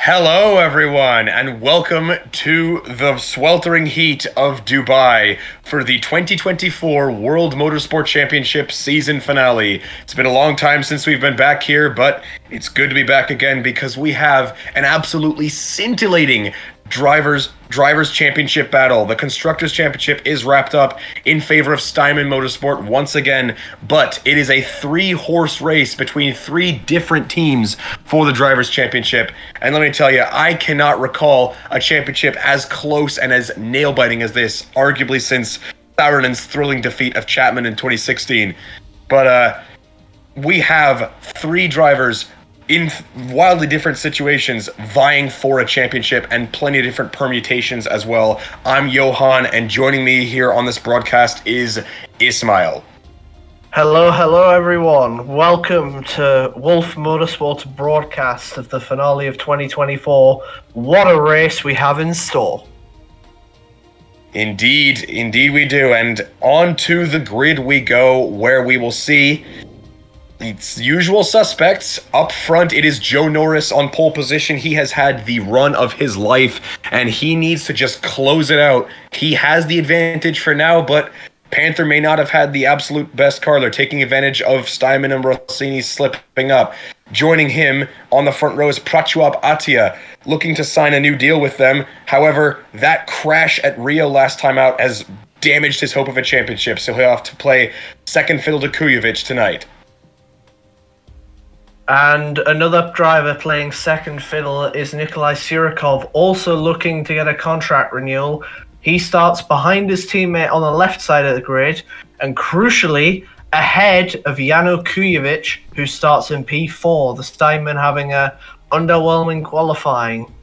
Hello, everyone, and welcome to the sweltering heat of Dubai for the 2024 World Motorsport Championship season finale. It's been a long time since we've been back here, but it's good to be back again because we have an absolutely scintillating drivers championship battle. The constructors championship is wrapped up in favor of Steinman Motorsport once again, but it is a 3-horse race between 3 different teams for the drivers championship. And let me tell you, I cannot recall a championship as close and as nail-biting as this, arguably since Sauronen's thrilling defeat of Chapman in 2016. But we have 3 drivers in wildly different situations vying for a championship and plenty of different permutations as well. I'm Johan, and joining me here on this broadcast is Ismail. Hello everyone. Welcome to Wolf Motorsport's broadcast of the finale of 2024. What a race we have in store. Indeed we do. And on to the grid we go, where we will see its usual suspects. Up front, it is Joe Norris on pole position. He has had the run of his life, and he needs to just close it out. He has the advantage for now, but Panther may not have had the absolute best car. They're taking advantage of Steinman and Rossini slipping up. Joining him on the front row is Prachuap Atia, looking to sign a new deal with them. However, that crash at Rio last time out has damaged his hope of a championship, so he'll have to play second fiddle to Kujovic tonight. And another driver playing second fiddle is Nikolai Sirikov, also looking to get a contract renewal. He starts behind his teammate on the left side of the grid, and crucially, ahead of Janko Kujovic, who starts in P4, the Steinman having a underwhelming qualifying.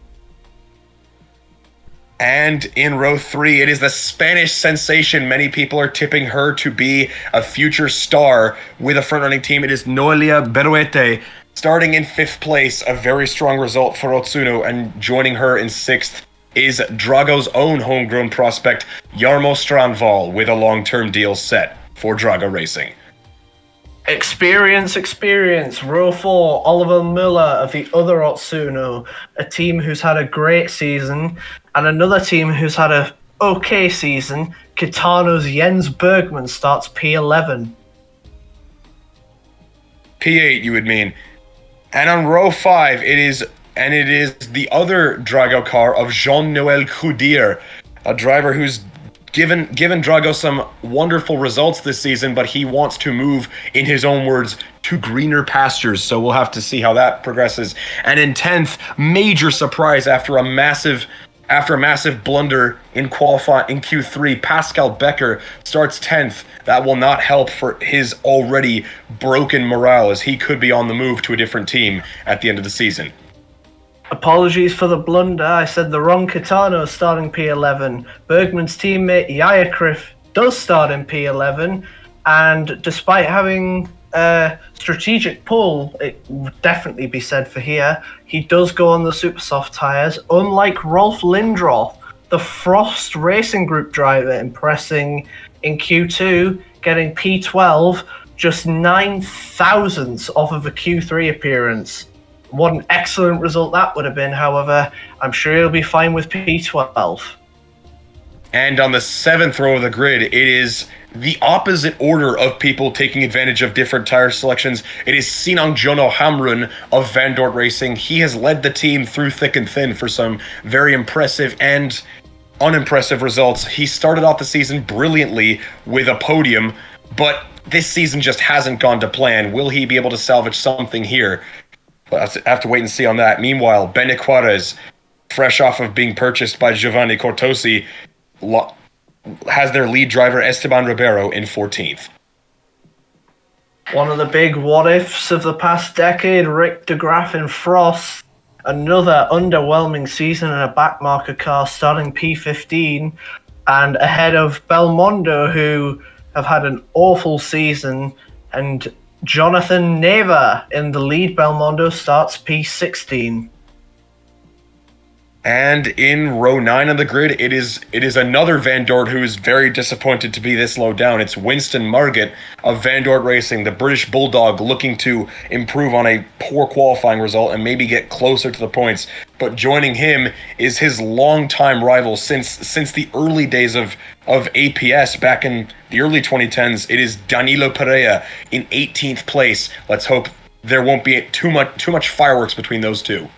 And in row 3, it is the Spanish sensation. Many people are tipping her to be a future star with a front-running team. It is Noelia Beruete starting in 5th place, a very strong result for Otsuno, and joining her in 6th is Drago's own homegrown prospect, Jarmo Strandval, with a long-term deal set for Drago Racing. Experience. Row 4, Oliver Muller of the other Otsuno, a team who's had a great season, and another team who's had a okay season. Kitano's Jens Bergman starts P11. P8, you would mean. And on row 5, it is the other Drago car of Jean-Noël Coudir, a driver who's given Drago some wonderful results this season, but he wants to move, in his own words, to greener pastures, so we'll have to see how that progresses. And in 10th, major surprise after a massive blunder in Q3, Pascal Becker starts 10th. That will not help for his already broken morale, as he could be on the move to a different team at the end of the season. Apologies for the blunder. I said the wrong Kitano starting P11. Bergman's teammate Yayakrif does start in P11, and despite having a strategic pull, it would definitely be said for here, he does go on the super soft tyres, unlike Rolf Lindroth, the Frost Racing Group driver, impressing in Q2, getting P12, just 9 thousandths off of a Q3 appearance. What an excellent result that would have been. However, I'm sure he'll be fine with P12. And on the 7th row of the grid, it is the opposite order of people taking advantage of different tire selections. It is Sinang Jono Hamrun of Van Dort Racing. He has led the team through thick and thin for some very impressive and unimpressive results. He started off the season brilliantly with a podium, but this season just hasn't gone to plan. Will he be able to salvage something here? But I have to wait and see on that. Meanwhile, Bene Juarez, fresh off of being purchased by Giovanni Cortosi, has their lead driver Esteban Ribeiro in 14th. One of the big what-ifs of the past decade, Rick de Graaf in Frost. Another underwhelming season in a backmarker car starting P15, and ahead of Belmondo, who have had an awful season, and Jonathan Neva in the lead Belmondo starts P16. And in row 9 on the grid, it is another Van Dort who is very disappointed to be this low down. It's Winston Margit of Van Dort Racing, the British Bulldog, looking to improve on a poor qualifying result and maybe get closer to the points. But joining him is his longtime rival since the early days of APS back in the early 2010s. It is Danilo Pereira in 18th place. Let's hope there won't be too much fireworks between those two.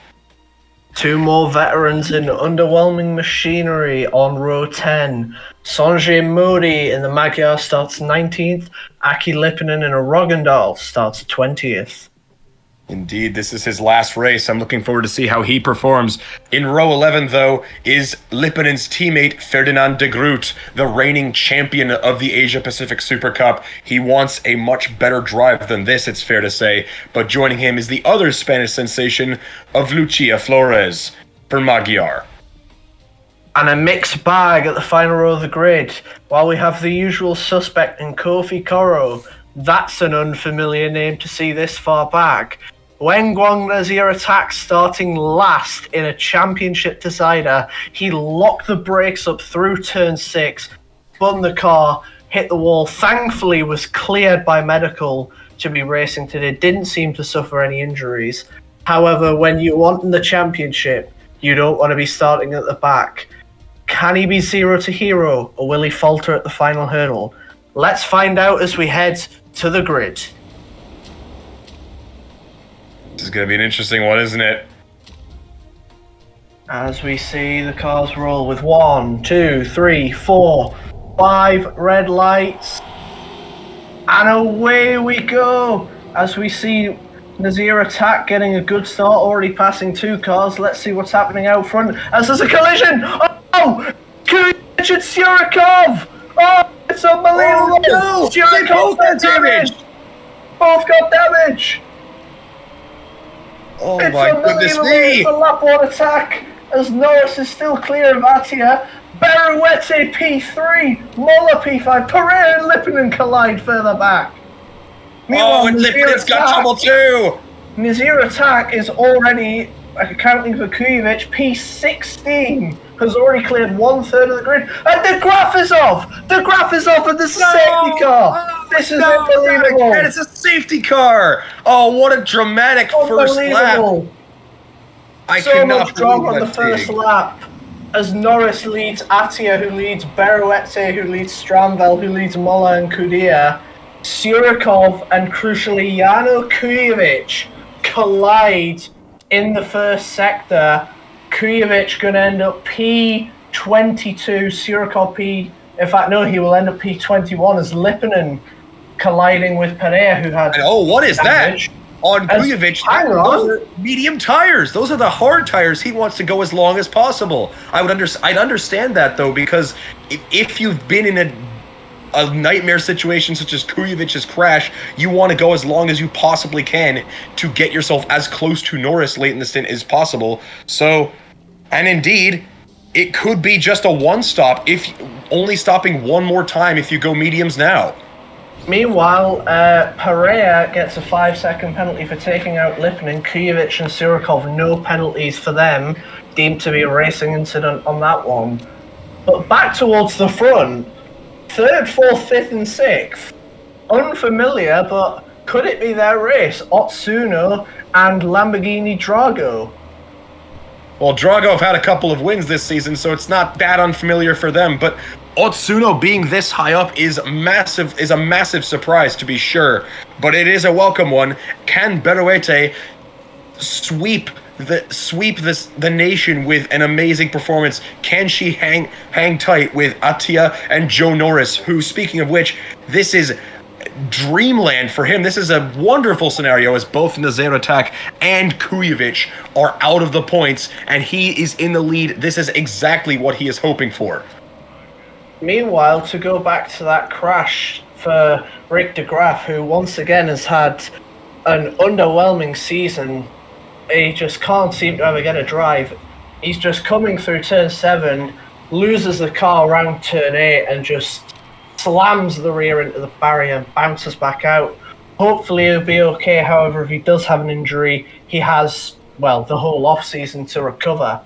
Two more veterans in underwhelming machinery on row 10. Sanjay Modi in the Magyar starts 19th. Aki Lipponen in a Roggendal starts 20th. Indeed, this is his last race. I'm looking forward to see how he performs. In row 11, though, is Lipponen's teammate Ferdinand de Groot, the reigning champion of the Asia-Pacific Super Cup. He wants a much better drive than this, it's fair to say. But joining him is the other Spanish sensation of Lucia Flores for Magyar. And a mixed bag at the final row of the grid. While we have the usual suspect in Kofi Koro, that's an unfamiliar name to see this far back. Wenguang Nazair Atak starting last in a championship decider. He locked the brakes up through turn 6, spun the car, hit the wall. Thankfully was cleared by medical to be racing today. Didn't seem to suffer any injuries. However, when you want in the championship, you don't want to be starting at the back. Can he be zero to hero, or will he falter at the final hurdle? Let's find out as we head to the grid. This is going to be an interesting one, isn't it? As we see the cars roll with 1, 2, 3, 4, 5 red lights. And away we go. As we see Nazair Atak getting a good start, already passing 2 cars. Let's see what's happening out front. As there's a collision. Oh! Kujovic and Syurikov! Oh, it's unbelievable! Oh, no! They both got damage! Both got damage! Oh It's my goodness me! It's a lap 1 attack as Norris is still clear of Atia. Beruete P3, Mola P5, Pereira and Lipponen collide further back. Oh, and Lipponen's got trouble too! Nazair Atak is already, accounting for Kujovic, P16, has already cleared 1/3 of the grid. And the graph is off! The graph is off of the safety car! This is unbelievable! And it's a safety car! Oh, what a dramatic first lap! I so cannot much drama on believe the that first lap. As Norris leads Atia, who leads Beruete, who leads Stramvel, who leads Mola and Kudia. Syurikov and crucially Janko Kujovic collide in the first sector. Kujovic going to end up P22, Syurikov P... In fact, no, he will end up P21 as Lipponen colliding with Pereira, who had... And oh, what is damage. that? On Kujovic, those are medium tires. Those are the hard tires. He wants to go as long as possible. I'd understand that, though, because if you've been in a nightmare situation such as Kujovic's crash, you want to go as long as you possibly can to get yourself as close to Norris late in the stint as possible. So, and indeed, it could be just a one-stop, if only stopping one more time if you go mediums now. Meanwhile, Pereira gets a 5-second penalty for taking out Lipponen. Kujovic and Syurikov, no penalties for them, deemed to be a racing incident on that one. But back towards the front, 3rd, 4th, 5th and 6th. Unfamiliar, but could it be their race? Otsuno and Lamborghini Drago. Well, Drago have had a couple of wins this season, so it's not that unfamiliar for them, but Otsuno being this high up is a massive surprise, to be sure, but it is a welcome one. Can Beruete sweep the nation with an amazing performance? Can she hang tight with Atia and Joe Norris, who, speaking of which, this is dreamland for him. This is a wonderful scenario as both Nazair Atak and Kujovic are out of the points and he is in the lead. This is exactly what he is hoping for. Meanwhile, to go back to that crash for Rick de Graaf, who once again has had an underwhelming season. He just can't seem to ever get a drive. He's just coming through turn 7, loses the car around turn 8 and just slams the rear into the barrier and bounces back out. Hopefully he'll be okay. However, if he does have an injury, he has, well, the whole off-season to recover.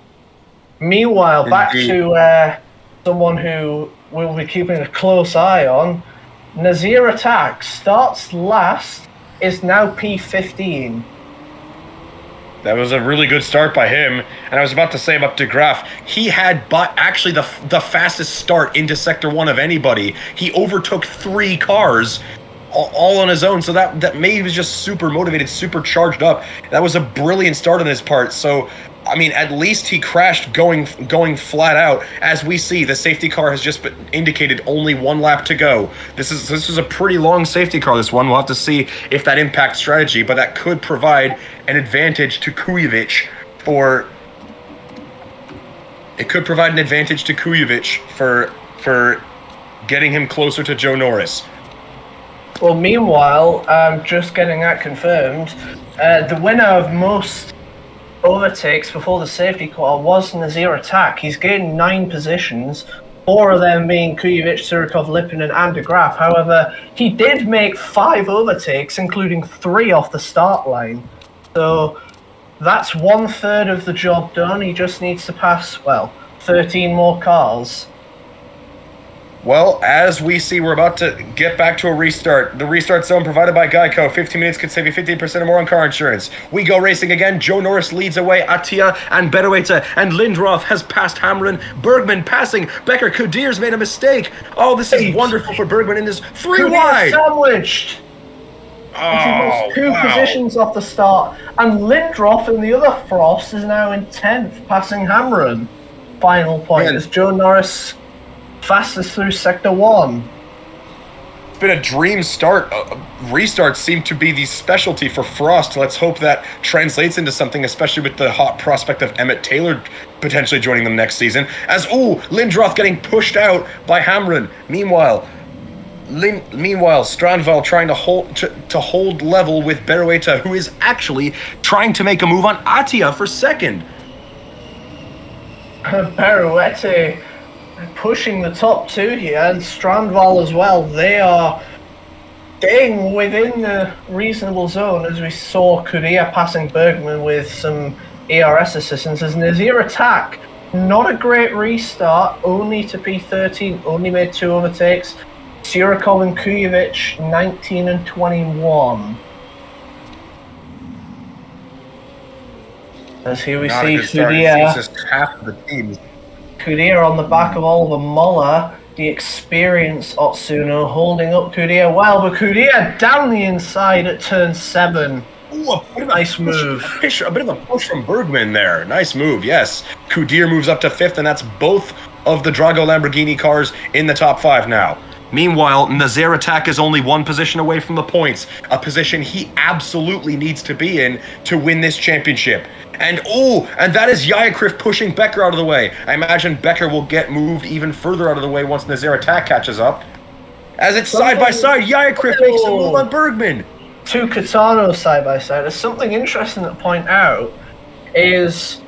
Meanwhile, back Indeed. to someone who we'll be keeping a close eye on. Nazair Atak starts last, is now P15. That was a really good start by him. And I was about to say about De Graaf, he had actually the fastest start into Sector 1 of anybody. He overtook 3 cars all on his own. So that maybe he was just super motivated, super charged up. That was a brilliant start on his part. So, I mean, at least he crashed going flat out. As we see, the safety car has just indicated only 1 lap to go. This is a pretty long safety car, this one. We'll have to see if that impacts strategy, but that could provide an advantage to Kujovic for getting him closer to Joe Norris. Well, meanwhile, just getting that confirmed, the winner of most overtakes before the safety car was Nazair Atak. He's gained 9 positions, 4 of them being Kujovic, Surikov, Lipinen, and De Graaf. However, he did make 5 overtakes, including 3 off the start line. So that's 1/3 of the job done. He just needs to pass, 13 more cars. Well, as we see, we're about to get back to a restart. The restart zone provided by Geico. 15 minutes could save you 15% or more on car insurance. We go racing again. Joe Norris leads away. Attia and Berueta and Lindroth has passed Hamrin. Bergman passing. Becker. Kudir's made a mistake. Oh, this is wonderful for Bergman in this 3 wide. Sandwiched. He lost 2 positions off the start. And Lindroth in the other Frost is now in 10th, passing Hamrin. Final point is Joe Norris fastest through Sector 1. It's been a dream start. Restarts seem to be the specialty for Frost. Let's hope that translates into something, especially with the hot prospect of Emmett Taylor potentially joining them next season. As, Lindroth getting pushed out by Hamrin. Meanwhile, Strandval trying to hold level with Berueta, who is actually trying to make a move on Attia for second. Berueta pushing the top 2 here, and Strandval as well. They are staying within the reasonable zone, as we saw Kudia passing Bergman with some ERS assistance. As Nazair Atak, not a great restart, only to P13, only made 2 overtakes. Surikov and Kujovic, 19 and 21. As here we see Kudia. Just half of the teams. Kudia on the back of Oliver Muller, the experienced Otsuno holding up Kudia well, but Kudia down the inside at turn 7. Ooh, nice move. A bit of a push from Bergman there. Nice move, yes. Kudir moves up to 5th, and that's both of the Drago Lamborghini cars in the top 5 now. Meanwhile, Nazair Atak is only 1 position away from the points, a position he absolutely needs to be in to win this championship. And that is Yayakrif pushing Becker out of the way. I imagine Becker will get moved even further out of the way once Nazair Atak catches up. As it's side by side, Yayakrif makes a move on Bergman. 2 Katanos side by side. There's something interesting to point out is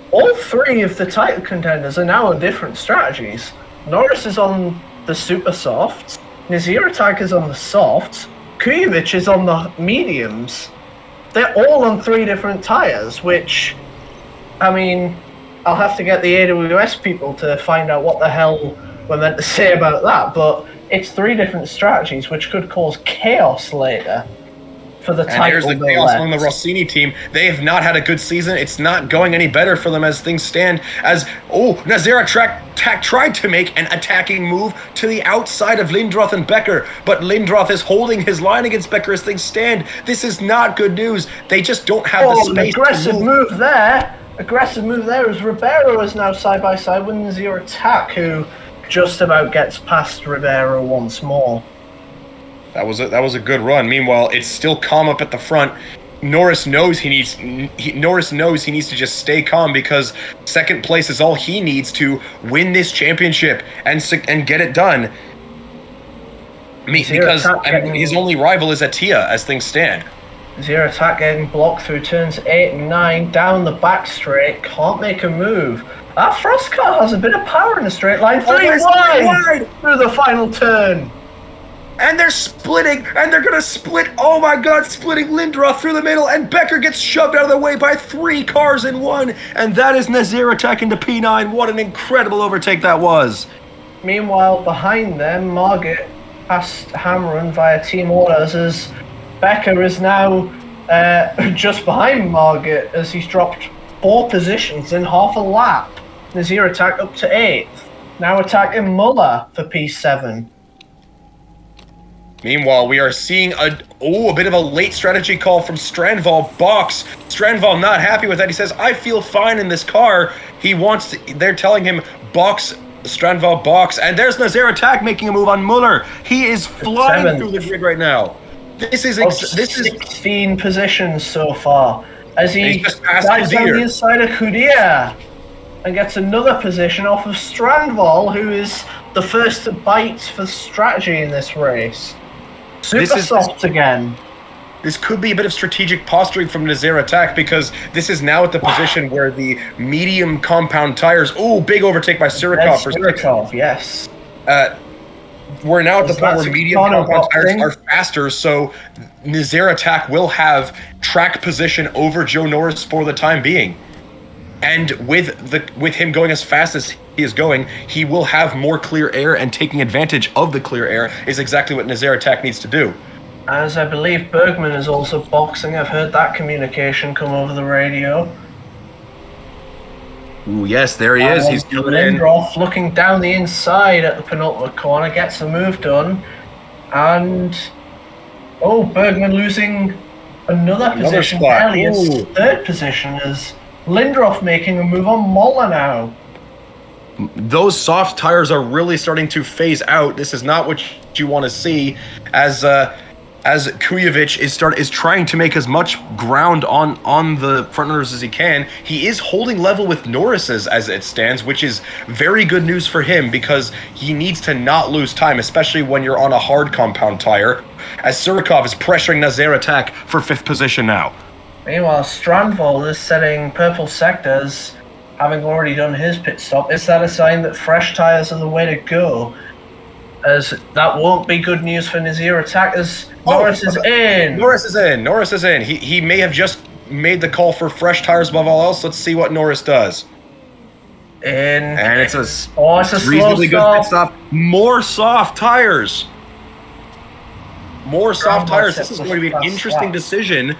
all 3 of the title contenders are now on different strategies. Norris is on the super softs, Nazair Atak is on the softs, Kujovic is on the mediums. They're all on 3 different tires, which, I mean, I'll have to get the AWS people to find out what the hell we're meant to say about that, but it's 3 different strategies, which could cause chaos later for the title. And here's the chaos on the Rossini team. They have not had a good season. It's not going any better for them as things stand. As, Nazair Atak tried to make an attacking move to the outside of Lindroth and Becker, but Lindroth is holding his line against Becker as things stand. This is not good news. They just don't have the space aggressive to move. Aggressive move there as Ribeiro is now side by side with Nazair Atak, who just about gets past Ribeiro once more. That was a good run. Meanwhile, it's still calm up at the front. Norris knows he needs to just stay calm because second place is all he needs to win this championship and get it done. Because his only rival is Attia as things stand. Nazair Atak getting blocked through turns 8 and 9 down the back straight, can't make a move. That Frost car has a bit of power in the straight line. 3 wide through the final turn. And they're splitting, and they're gonna split, oh my god, splitting Lindroth through the middle, and Becker gets shoved out of the way by 3 cars in one, and that is Nazair attacking the P9. What an incredible overtake that was. Meanwhile, behind them, Margit passed Hamrun via team orders as Becker is now just behind Margit as he's dropped 4 positions in half a lap. Nazair Atak up to 8th, now attacking Muller for P7. Meanwhile, we are seeing a bit of a late strategy call from Strandval box. Strandval not happy with that. He says, I feel fine in this car. They're telling him box, Strandval box, and there's Nazair Atak making a move on Muller. He is flying through the grid right now. This is 16 positions so far as he just passed dives on the inside of Kudia and gets another position off of Strandval, who is the first to bite for strategy in this race. Super soft again. This could be a bit of strategic posturing from Nazair Atak because this is now at the position where the medium compound tires. Oh, big overtake by Surikov. Surikov, yes. We're now at the point where medium compound tires are faster, so Nazair Atak will have track position over Joe Norris for the time being. And with him going as fast as he is going, he will have more clear air, and taking advantage of the clear air is exactly what Nazair Atak needs to do. As I believe Bergman is also boxing. I've heard that communication come over the radio. Ooh, yes, there he is. He's coming in. Lindroth looking down the inside at the penultimate corner, gets the move done. And Bergman losing another position. Elliott's 3rd position as Lindroth making a move on Moller now. Those soft tires are really starting to phase out. This is not what you want to see as Kujovic is trying to make as much ground on the front runners as he can. He is holding level with Norris's as it stands, which is very good news for him because he needs to not lose time, especially when you're on a hard compound tire, as Surikov is pressuring Nazair Atak for 5th position now. Meanwhile, Strandval is setting purple sectors, having already done his pit stop. Is that a sign that fresh tyres are the way to go? As that won't be good news for Nazair Atak as Norris is in. Norris is in. He may have just made the call for fresh tyres above all else. Let's see what Norris does. And it's a reasonably good pit stop. More soft tires. This is going to be an interesting decision.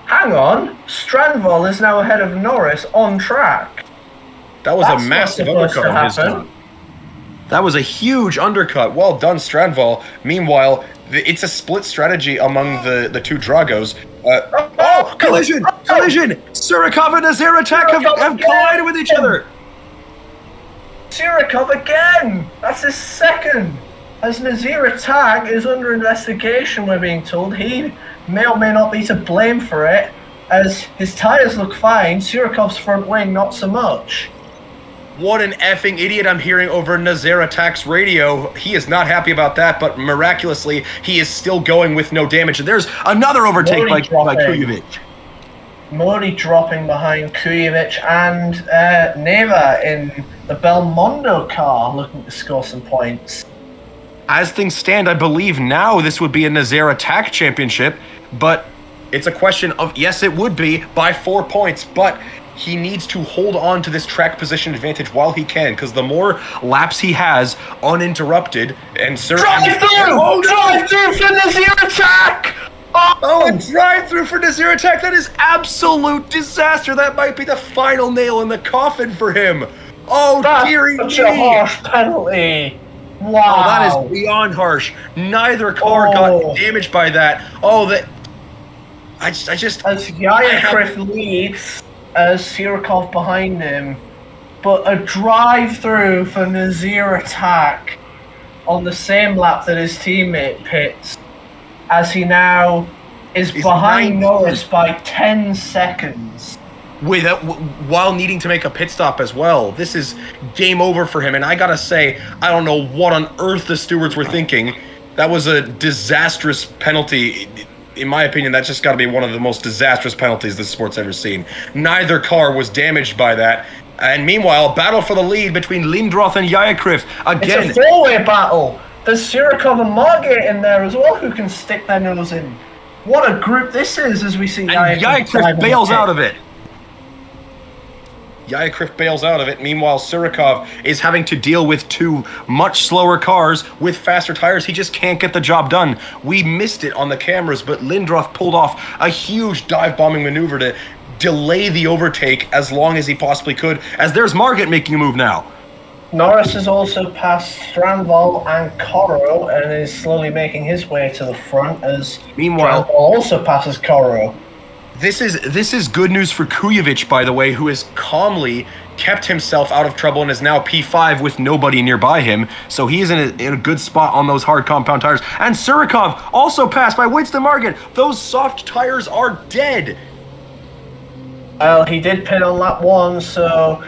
Hang on, Strandval is now ahead of Norris on track. That was a massive undercut on his time. That was a huge undercut. Well done, Strandval. Meanwhile, it's a split strategy among the 2 Dragos. Collision! Surikov and Nazair Atak have collided with each other. Surikov again! That's his 2nd. As Nazair Atak is under investigation, we're being told. He may or may not be to blame for it, as his tyres look fine, Surikov's front wing not so much. What an effing idiot I'm hearing over Nazair Atak's radio. He is not happy about that, but miraculously, he is still going with no damage. And there's another overtake by Kujovic. Mori dropping behind Kujovic and Neva in the Belmondo car looking to score some points. As things stand, I believe now this would be a Nazair Atak championship, but it's a question of, yes, it would be by 4 points, but he needs to hold on to this track position advantage while he can, because the more laps he has uninterrupted and drive through for Nazair Atak! A drive-through for Nazair Atak. That is absolute disaster. That might be the final nail in the coffin for him. Dearie me. Such a harsh penalty. Wow. Oh, that is beyond harsh. Neither car got damaged by that. I just... As Yayakrif leads, as Surikov behind him, but a drive-through for Nazair Atak on the same lap that his teammate pits, as he now is behind Norris by 10 seconds. While needing to make a pit stop as well. This is game over for him, and I gotta say, I don't know what on earth the stewards were thinking. That was a disastrous penalty. In my opinion, that's just gotta be one of the most disastrous penalties this sport's ever seen. Neither car was damaged by that. And meanwhile, battle for the lead between Lindroth and Yayakrif. Again, it's a four-way battle. there's Sirikov and Margate in there as well who can stick their nose in. What a group this is, as we see. And Yayakrif bails out of it. Yayakrif bails out of it. Meanwhile, Sirikov is having to deal with two much slower cars with faster tires. He just can't get the job done. We missed it on the cameras, but Lindroth pulled off a huge dive-bombing maneuver to delay the overtake as long as he possibly could, as there's Margate making a move now. Norris has also passed Strandval and Coro and is slowly making his way to the front as Meanwhile, Strandval also passes Coro. This is good news for Kujovic, by the way, who has calmly kept himself out of trouble and is now P5 with nobody nearby him. So he is in a good spot on those hard compound tires. And Surikov also passed by Winston Margate. Those soft tires are dead. Well, he did pit on lap 1, so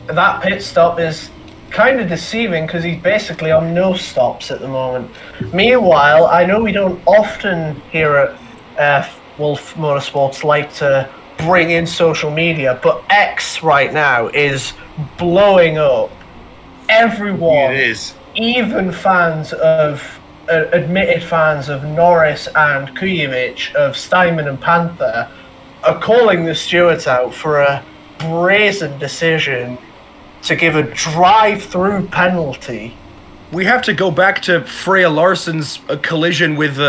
that pit stop is kind of deceiving because he's basically on no stops at the moment. Meanwhile, I know we don't often hear at Wolf Motorsports like to bring in social media, but X right now is blowing up. Everyone, it is. Even fans of admitted fans of Norris and Kujovic, of Steinman and Panther, are calling the stewards out for a brazen decision to give a drive-through penalty. We have to go back to Freya Larsson's collision with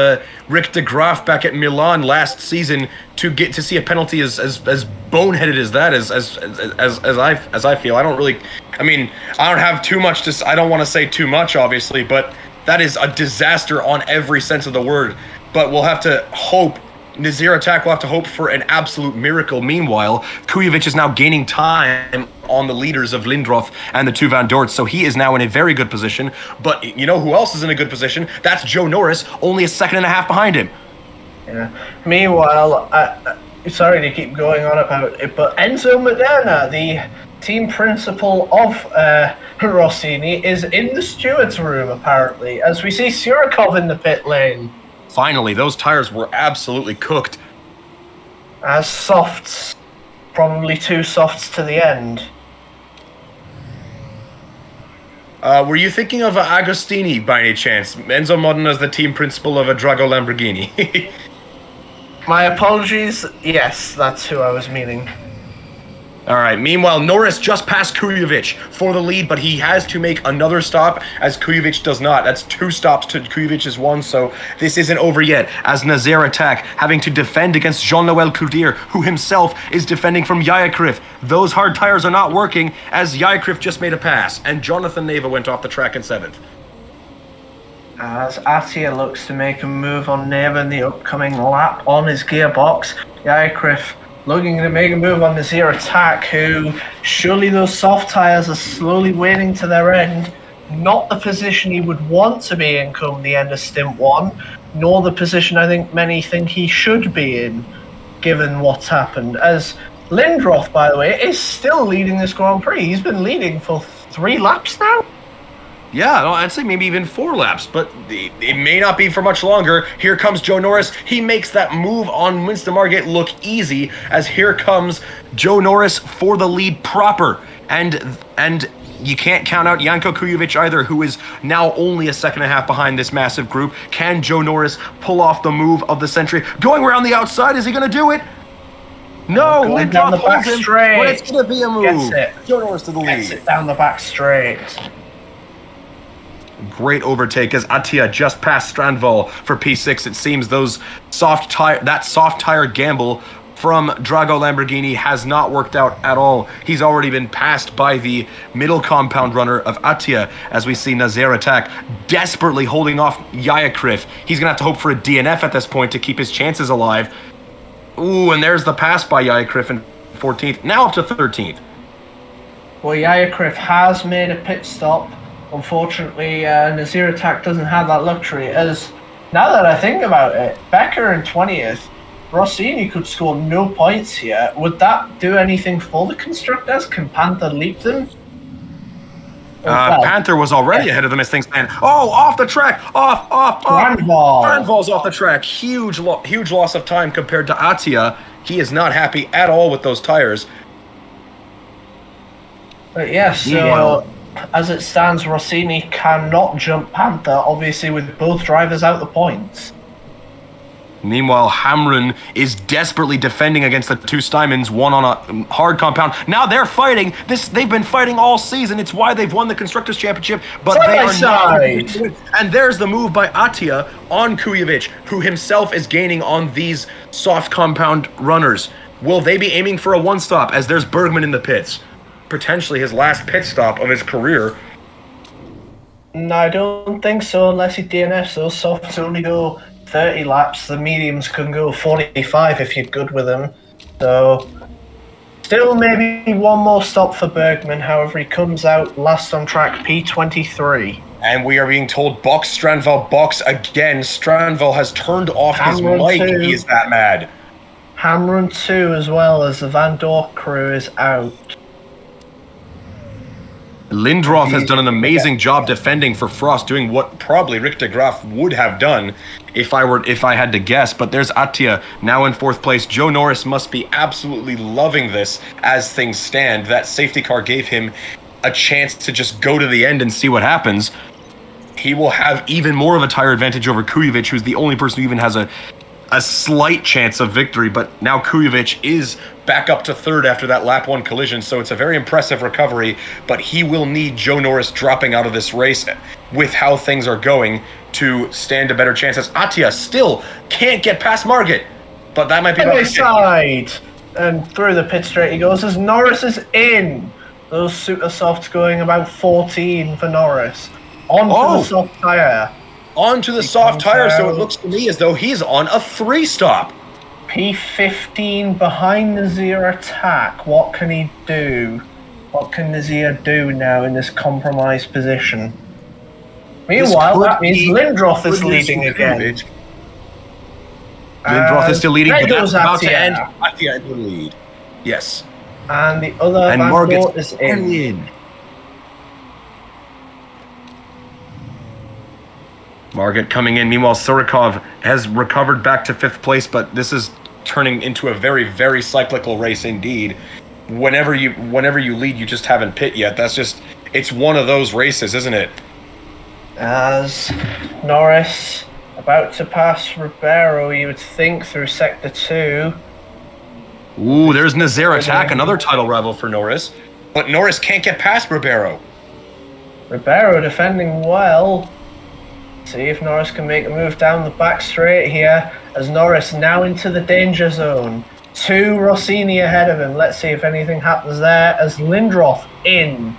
Rick de Graaf back at Milan last season to get to see a penalty as boneheaded as that as I feel. I don't really, I mean, I don't have too much to. I don't want to say too much, obviously, but that is a disaster on every sense of the word. But we'll have to hope. Nazair Atak will have to hope for an absolute miracle. Meanwhile, Kujovic is now gaining time on the leaders of Lindroth and the two Van Dorts, so he is now in a very good position. But you know who else is in a good position? That's Joe Norris, only a second and a half behind him. Yeah. Meanwhile, sorry to keep going on about it, but Enzo Moderna, the team principal of Rossini, is in the stewards' room, apparently, as we see Surikov in the pit lane. Finally, those tires were absolutely cooked. As softs, probably two softs to the end. Were you thinking of Agostini by any chance? Enzo Modena is the team principal of a Drago Lamborghini. My apologies. Yes, that's who I was meaning. All right. Meanwhile, Norris just passed Kujovic for the lead, but he has to make another stop as Kujovic does not. That's two stops to Kujovic's one, so this isn't over yet. As Nazair Atak having to defend against Jean-Noël Coudir, who himself is defending from Yayakrif. Those hard tires are not working as Yayakrif just made a pass, and Jonathan Neva went off the track in 7th. As Atia looks to make a move on Neva in the upcoming lap on his gearbox, Yayakrif looking to make a move on Nazair Atak, who surely those soft tyres are slowly waning to their end. Not the position he would want to be in come the end of stint 1, nor the position I think many think he should be in, given what's happened. As Lindroth, by the way, is still leading this Grand Prix. He's been leading for 3 laps now. Yeah, I'd say maybe even 4 laps, but it may not be for much longer. Here comes Joe Norris. He makes that move on Winston Margate look easy, as here comes Joe Norris for the lead proper. And you can't count out Janko Kujovic either, who is now only a second and a half behind this massive group. Can Joe Norris pull off the move of the century? Going around the outside, is he going to do it? No, going down the back straight. But it's going to be a move. Gets it. Joe Norris to the lead. Gets it down the back straight. Great overtake as Atia just passed Strandval for P6. It seems that soft tire gamble from Drago Lamborghini has not worked out at all. He's already been passed by the middle compound runner of Atia, as we see Nazair Atak desperately holding off Yayakrif. He's going to have to hope for a DNF at this point to keep his chances alive. Ooh, and there's the pass by Yayakrif in 14th, now up to 13th. Well, Yayakrif has made a pit stop. Unfortunately, Nazair Atak doesn't have that luxury, as now that I think about it, Becker in 20th, Rossini could score no points here. Would that do anything for the constructors? Can Panther leap them? Panther was already ahead of them as things stand. Oh, off the track! Off! Strandval's off the track. Huge loss of time compared to Atia. He is not happy at all with those tires. But yeah, so as it stands, Rossini cannot jump Panther, obviously with both drivers out the points. Meanwhile, Hamrun is desperately defending against the two Steinmans, one on a hard compound. Now they're fighting. They've been fighting all season. It's why they've won the Constructors' Championship, but they are not. And there's the move by Atia on Kujovic, who himself is gaining on these soft compound runners. Will they be aiming for a one-stop, as there's Bergman in the pits? Potentially his last pit stop of his career. No, I don't think so, unless he DNFs. Those softs only go 30 laps. The mediums can go 45 if you're good with them. So, still maybe one more stop for Bergman. However, he comes out last on track, P23. And we are being told box Strandval, box again. Strandval has turned off his mic. He is that mad. Hamrun 2 as well, as the Van Dorp crew is out. Lindroth has done an amazing job defending for Frost, doing what probably Rick de Graaf would have done if I had to guess. But there's Atia now in 4th place. Joe Norris must be absolutely loving this as things stand. That safety car gave him a chance to just go to the end and see what happens. He will have even more of a tire advantage over Kujovic, who's the only person who even has a slight chance of victory. But now Kujovic is back up to 3rd after that lap 1 collision, so it's a very impressive recovery, but he will need Joe Norris dropping out of this race with how things are going to stand a better chance, as Atia still can't get past Margit, but that might be about side, and through the pit straight he goes as Norris is in. Those super softs going about 14 for Norris. Onto the soft tire. Onto the soft tire, so it looks to me as though he's on a 3-stop. P15 behind Nazair Atak. What can he do? What can Nazair do now in this compromised position? Meanwhile, that means Lindroth is leading again. Lindroth is still leading, but that's about to end. Atia in the lead. Yes. And the other Van Dorp is in. Margit coming in. Meanwhile, Surikov has recovered back to 5th place, but this is turning into a very, very cyclical race indeed. Whenever you lead, you just haven't pit yet. It's one of those races, isn't it? As Norris about to pass Ribeiro, you would think, through Sector 2. Ooh, there's Nazair Atak, another title rival for Norris. But Norris can't get past Ribeiro. Ribeiro defending well. See if Norris can make a move down the back straight here, as Norris now into the danger zone. 2 Rossini ahead of him. Let's see if anything happens there, as Lindroth in.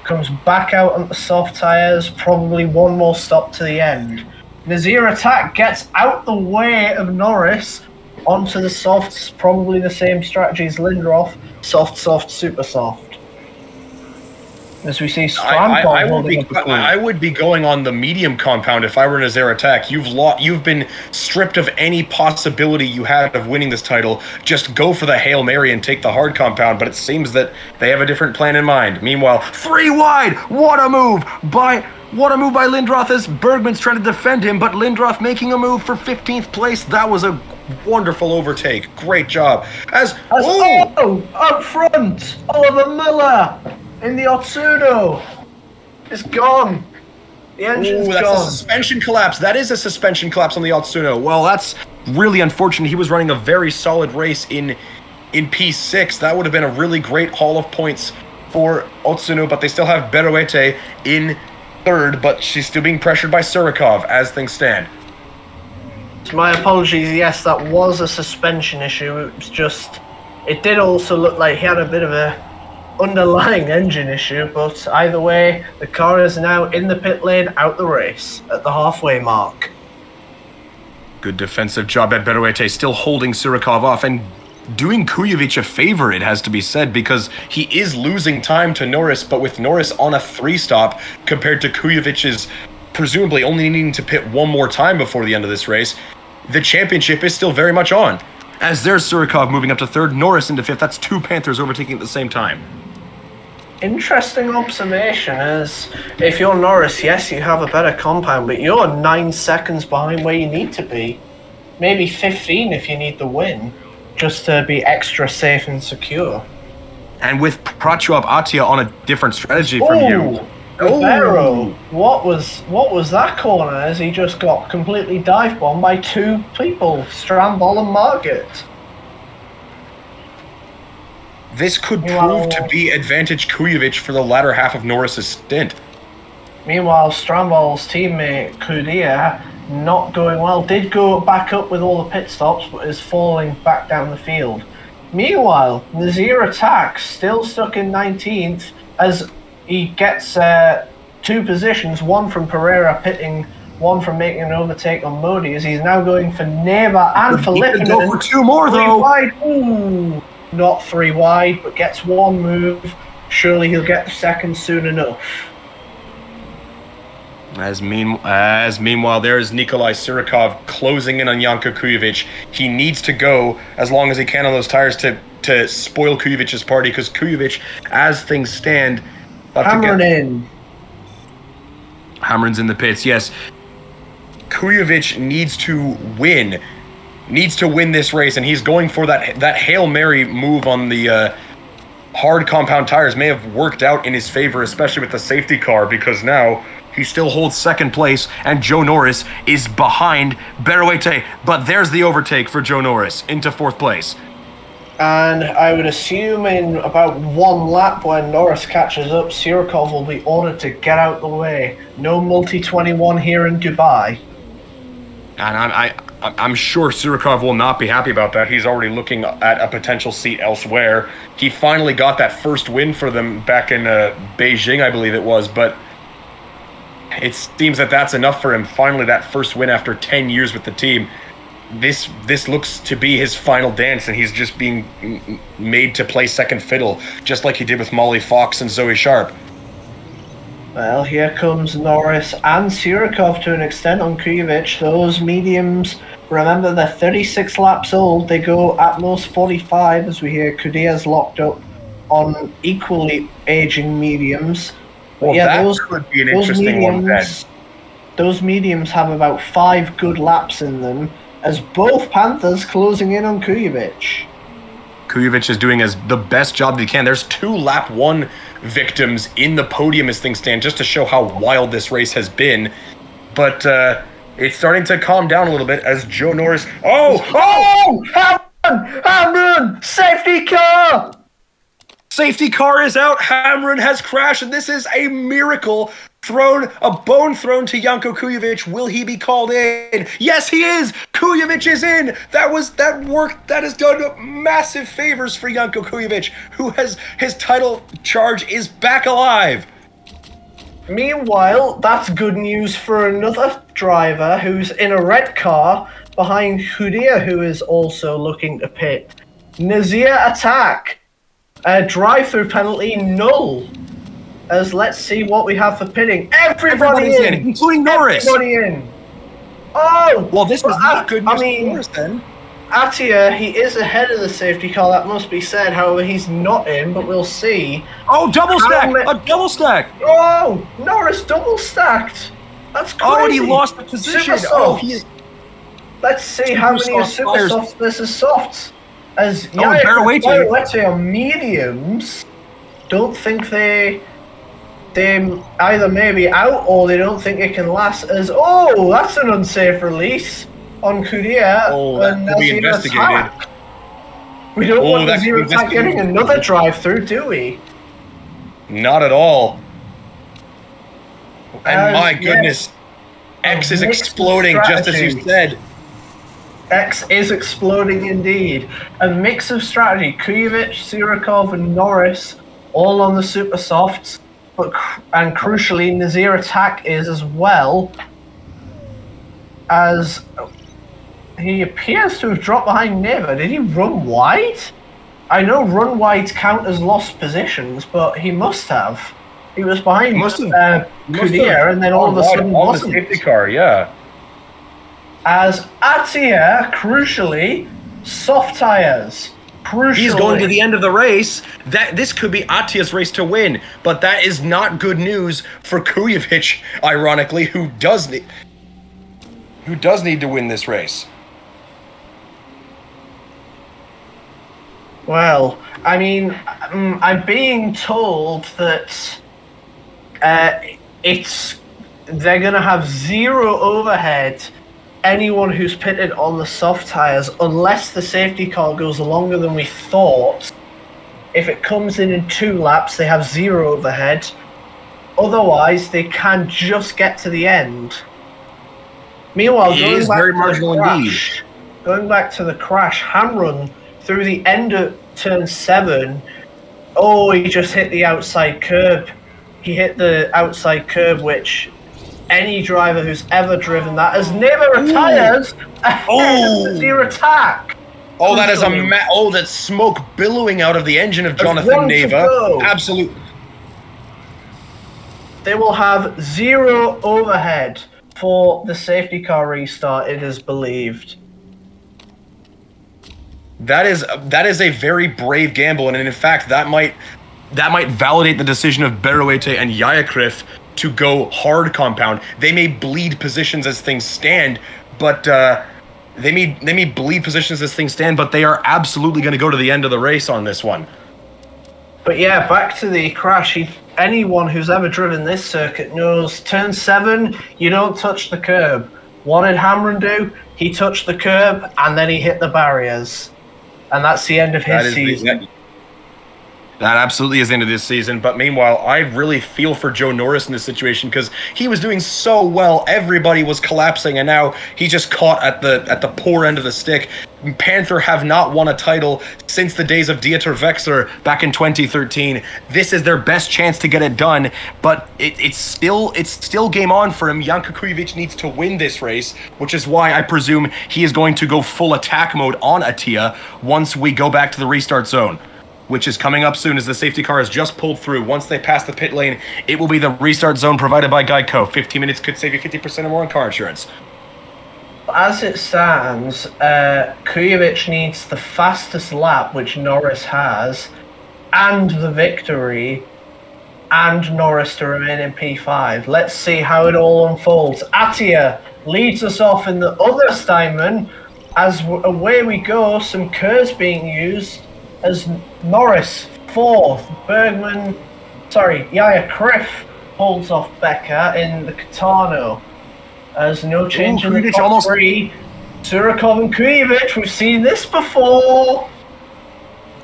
Comes back out on the soft tyres, probably one more stop to the end. Nazair Atak gets out the way of Norris onto the softs, probably the same strategy as Lindroth. Soft, soft, super soft. As we see, I would be going on the medium compound if I were Nazair Atak. You've been stripped of any possibility you had of winning this title. Just go for the Hail Mary and take the hard compound, but it seems that they have a different plan in mind. Meanwhile, 3 wide! What a move by Lindroth, as Bergman's trying to defend him, but Lindroth making a move for 15th place. That was a wonderful overtake. Great job. Up front, Oliver Miller in the Otsuno is gone. The engine's gone. That's a suspension collapse. That is a suspension collapse on the Otsuno. Well, that's really unfortunate. He was running a very solid race in P6. That would have been a really great haul of points for Otsuno, but they still have Beruete in 3rd, but she's still being pressured by Surikov as things stand. My apologies, yes, that was a suspension issue. It was just, it did also look like he had a bit of a underlying engine issue, but either way, the car is now in the pit lane, out the race at the halfway mark. Good defensive job at Beruete, still holding Surikov off and doing Kujovic a favor, it has to be said, because he is losing time to Norris, but with Norris on a 3-stop compared to Kujovic's presumably only needing to pit one more time before the end of this race, the championship is still very much on. As there's Surikov moving up to 3rd, Norris into 5th. That's 2 Panthers overtaking at the same time. Interesting observation is, if you're Norris, yes, you have a better compound, but you're 9 seconds behind where you need to be. Maybe 15 if you need the win, just to be extra safe and secure. and with Prachuap Atia on a different strategy from you. Ribeiro, what was that corner as he just got completely dive bombed by two people, Strambol and Margaret. This could prove to be advantage Kujovic for the latter half of Norris's stint. Meanwhile, Strambol's teammate Kudia, not going well, did go back up with all the pit stops, but is falling back down the field. Meanwhile, Nazair Atak still stuck in 19th as he gets two positions, one from Pereira pitting, one from making an overtake on Modi, as he's now going for Neva and for Lippinen. He can go for two more, though. Wide. Ooh, not 3 wide, but gets one move. Surely he'll get the second soon enough. As meanwhile, there is Nikolai Sirikov closing in on Janko Kujovic. He needs to go as long as he can on those tires to spoil Kujovic's party, because Kujovic, as things stand, Hamren's in the pits, yes. Kujovic needs to win this race, and he's going for that Hail Mary move on the hard compound tires. May have worked out in his favor, especially with the safety car, because now he still holds second place, and Joe Norris is behind Beruete. But there's the overtake for Joe Norris into 4th place. And I would assume in about 1 lap when Norris catches up, Sirikov will be ordered to get out the way. No multi-21 here in Dubai. And I'm sure Sirikov will not be happy about that. He's already looking at a potential seat elsewhere. He finally got that first win for them back in Beijing, I believe it was, but it seems that that's enough for him. Finally, that first win after 10 years with the team. This looks to be his final dance, and he's just being made to play second fiddle, just like he did with Molly Fox and Zoe Sharp. Well, here comes Norris and Sirikov to an extent on Kujovic. Those mediums, remember, they're 36 laps old. They go at most 45, as we hear Kudia's locked up on equally aging mediums. Well, yeah, that could be an interesting one then. Those mediums have about 5 good laps in them, as both Panthers closing in on Kujovic. Kujovic is doing the best job that he can. There's 2 lap 1 victims in the podium as things stand, just to show how wild this race has been. But it's starting to calm down a little bit as Joe Norris... Oh! Hamren! Safety car! Safety car is out. Hamren has crashed, and this is a miracle. A bone thrown to Janko Kujovic. Will he be called in? Yes, he is. Kujovic is in. That worked. That has done massive favors for Janko Kujovic, who has his title charge is back alive. Meanwhile, that's good news for another driver who's in a red car behind Hudia, who is also looking to pit. Nazair Atak. A drive-through penalty, null. As let's see what we have for pitting. Everybody's in, including Norris. Everybody in. Oh! Well, this was not good news for Norris then. Atia, he is ahead of the safety car, that must be said. However, he's not in, but we'll see. Oh, double stack! A double stack! Oh! Norris double stacked! That's crazy. Oh, and he lost the position. Let's see how many super softs versus softs. As Beruete are mediums, don't think they either may be out or they don't think it can last as... Oh, that's an unsafe release on Kudia. Oh, that will be investigated. We don't want Nazair Atak getting another drive-through, do we? Not at all. And my goodness, X is exploding, just as you said. X is exploding indeed. A mix of strategy. Kujovic, Sirikov, and Norris all on the super softs, and crucially, Nazair Atak is as well, as he appears to have dropped behind Neva. Did he run wide? I know run wides count as lost positions, but he must have. He was behind Kudia, and then all of a sudden wasn't. The safety car, yeah. As Atia, crucially, soft tires. He's going to the end of the race. This could be Atia's race to win, but that is not good news for Kujovic, ironically, who does need to win this race. Well, I mean, I'm being told that they're going to have zero overhead. Anyone who's pitted on the soft tires, unless the safety car goes longer than we thought. If it comes in 2 laps, they have zero overhead. Otherwise, they can just get to the end. Meanwhile, going back to the crash, Hamrun through the end of turn 7. Oh, he just hit the outside curb. He hit the outside curb, which any driver who's ever driven that has never retired Nazair Atak. Oh, that is that's smoke billowing out of the engine of Jonathan Neva. Absolutely. They will have zero overhead for the safety car restart, it is believed. That is a very brave gamble, and in fact, that might validate the decision of Beruete and Yayakrif to go hard compound. They may bleed positions as things stand, but they may bleed positions as things stand, but they are absolutely going to go to the end of the race on this one. But yeah, back to the crash. Anyone who's ever driven this circuit knows turn 7, you don't touch the curb. What did Hamrun do? He touched the curb and then he hit the barriers. And that's the end of his season. That absolutely is the end of this season. But meanwhile, I really feel for Joe Norris in this situation because he was doing so well. Everybody was collapsing, and now he just caught at the poor end of the stick. Panther have not won a title since the days of Dieter Wexler back in 2013. This is their best chance to get it done, but it's still game on for him. Janko Kujovic needs to win this race, which is why I presume he is going to go full attack mode on Attia once we go back to the restart zone, which is coming up soon as the safety car has just pulled through. Once they pass the pit lane, it will be the restart zone provided by Geico. 15 minutes could save you 50% or more on car insurance. As it stands, Kujovic needs the fastest lap, which Norris has, and the victory, and Norris to remain in P5. Let's see how it all unfolds. Attia leads us off in the other Steinman. As away we go, some curves being used. As Norris 4th, Yayakrif holds off Becker in the Catano. As no change in the top 3. Surikov and Kujovic, we've seen this before.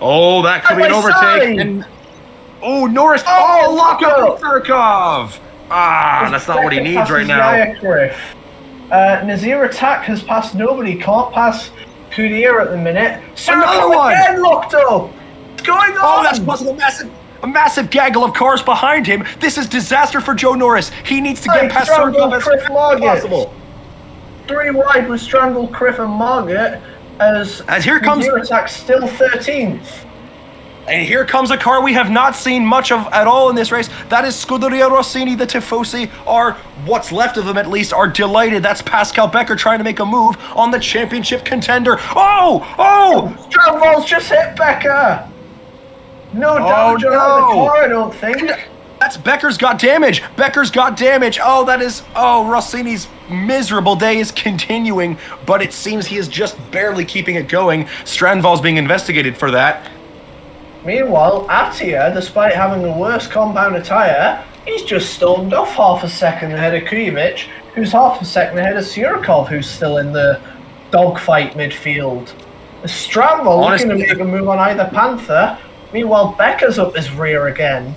Oh, that could be an overtake. And, Norris. Lock up Surikov. That's not what he needs right now. Yayakrif. Nazair Atak has passed nobody, can't pass Kudir at the minute. Another one! Again locked up! What's going on? Oh, that's causing a massive gaggle of cars behind him. This is disaster for Joe Norris. He needs to get past Surikov as quickly as possible. 3 wide with Strangle, Criff and Margaret as here comes Attack still 13th. And here comes a car we have not seen much of at all in this race. That is Scuderia Rossini. The Tifosi are, what's left of them at least, are delighted. That's Pascal Becker trying to make a move on the championship contender. Strongbol's just hit Becker. No damage on the car, I don't think. That's Becker's got damage. Rossini's miserable day is continuing, but it seems he is just barely keeping it going. Strandval's being investigated for that. Meanwhile, Attia, despite having the worst compound attire, he's just stormed off half a second ahead of Kujovic, who's half a second ahead of Surikov, who's still in the dogfight midfield. Strandval looking to make a move on either Panther. Meanwhile, Becker's up his rear again.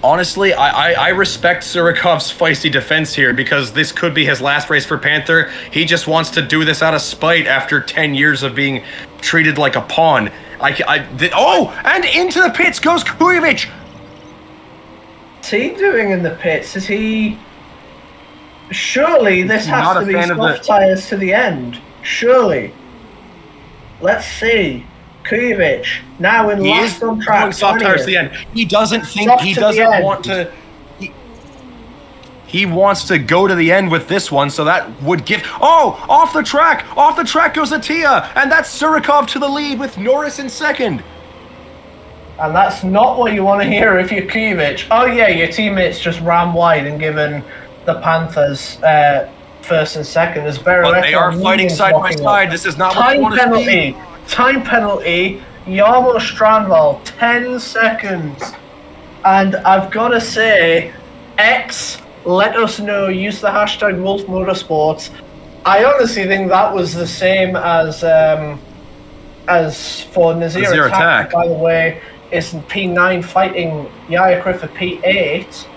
Honestly, I respect Surikov's feisty defense here because this could be his last race for Panther. He just wants to do this out of spite after 10 years of being treated like a pawn. And into the pits goes Kujovic. What's he doing in the pits? Is he... Surely this has to be soft tires to the end. Surely. Let's see. Kujovic now in last on track. Soft tires to the end. He doesn't want to. He wants to go to the end with this one, so that would give. Off the track goes Attia, and that's Surikov to the lead with Norris in second. And that's not what you want to hear if you're Kujovic. Oh yeah, your teammates just ran wide and given the Panthers first and second. As but they are fighting side by side. This is not what you want to see. Time penalty. Jarmo Strandval, 10 seconds. And I've got to say, X, let us know, use the hashtag Wolf Motorsports. I honestly think that was the same as for Nazair Atak, by the way, is P9 fighting Yaya Criff at P8.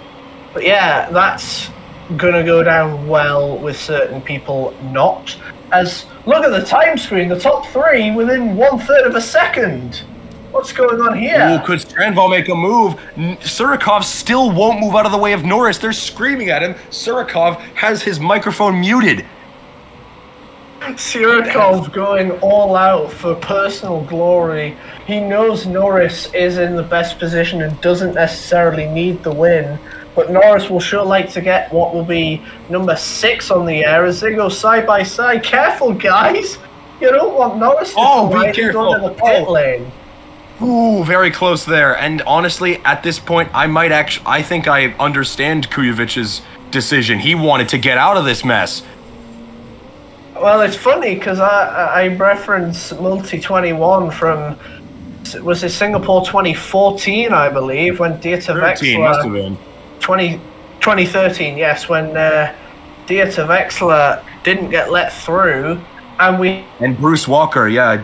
But yeah, that's going to go down well with certain people not. As, look at the time screen, the top three within 1/3 of a second. What's going on here? Ooh, could Strandval make a move? Surikov still won't move out of the way of Norris. They're screaming at him. Surikov has his microphone muted. Surikov going all out for personal glory. He knows Norris is in the best position and doesn't necessarily need the win. But Norris will sure like to get what will be number 6 on the air as they go side by side. Careful, guys! You don't want Norris to be careful. Go to the pit lane. Ooh, very close there. And honestly, at this point, I think I understand Kujovic's decision. He wanted to get out of this mess. Well, it's funny because I reference Multi-21 from, was it Singapore 2014, I believe, when Dieter Wechsler... must have been. 2013, yes, when Dieter Wechsler didn't get let through, and Bruce Walker, yeah.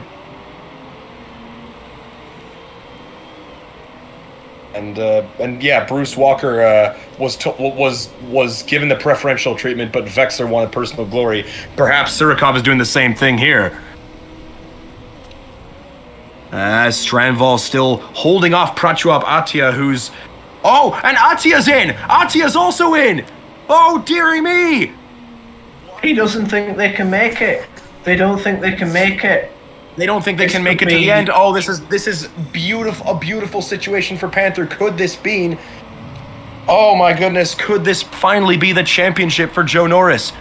And yeah, Bruce Walker was given the preferential treatment, but Wechsler wanted personal glory. Perhaps Surikov is doing the same thing here. Strandval still holding off Prachuap Atia, who's... Oh, and Atia's in! Atia's also in! Oh, dearie me! He doesn't think they can make it. They don't think they can make it. They don't think they can make it to the end. Oh, this is beautiful, a beautiful situation for Panther. Could this be? Oh my goodness, could this finally be the championship for Joe Norris?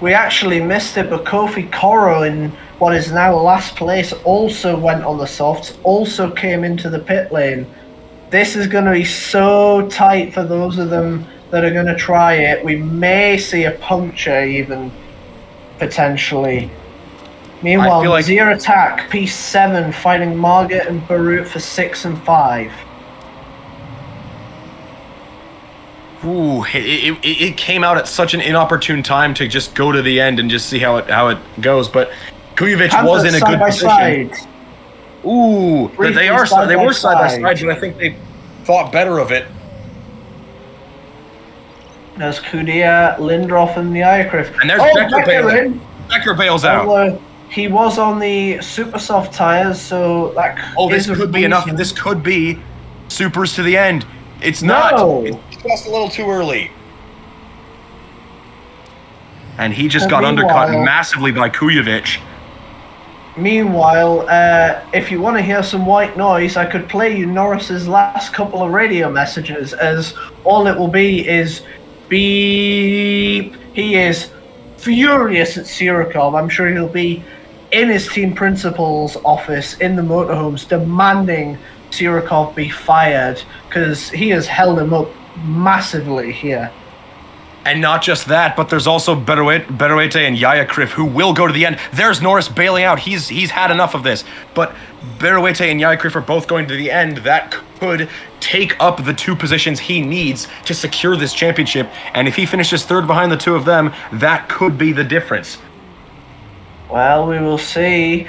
We actually missed it, but Kofi Koro in what is now last place also went on the softs, also came into the pit lane. This is going to be so tight for those of them that are going to try it. We may see a puncture even, potentially. Meanwhile, Nazair Atak, P7, fighting Margaret and Barut for 6 and 5. Ooh, it came out at such an inopportune time to just go to the end and just see how it goes. But Kujovic was in a good position. Side. Ooh, but they were side by side, but I think they thought better of it. There's Kudia, Lindroth, and Nyakriff. And there's Becker bailing. Becker bails out. He was on the super soft tires, so that. Oh, this could be enough. This could be supers to the end. It's not. No. It's just a little too early. And he just got undercut massively by Kujovic. Meanwhile, if you want to hear some white noise, I could play you Norris's last couple of radio messages, as all it will be is beep. He is furious at Surikov. I'm sure he'll be in his team principal's office in the motorhomes demanding Surikov be fired because he has held him up massively here. And not just that, but there's also Beruete and Yaya Criff who will go to the end. There's Norris bailing out. He's had enough of this. But Beruete and Yaya Criff are both going to the end. That could take up the 2 positions he needs to secure this championship. And if he finishes 3rd behind the 2 of them, that could be the difference. Well, we will see.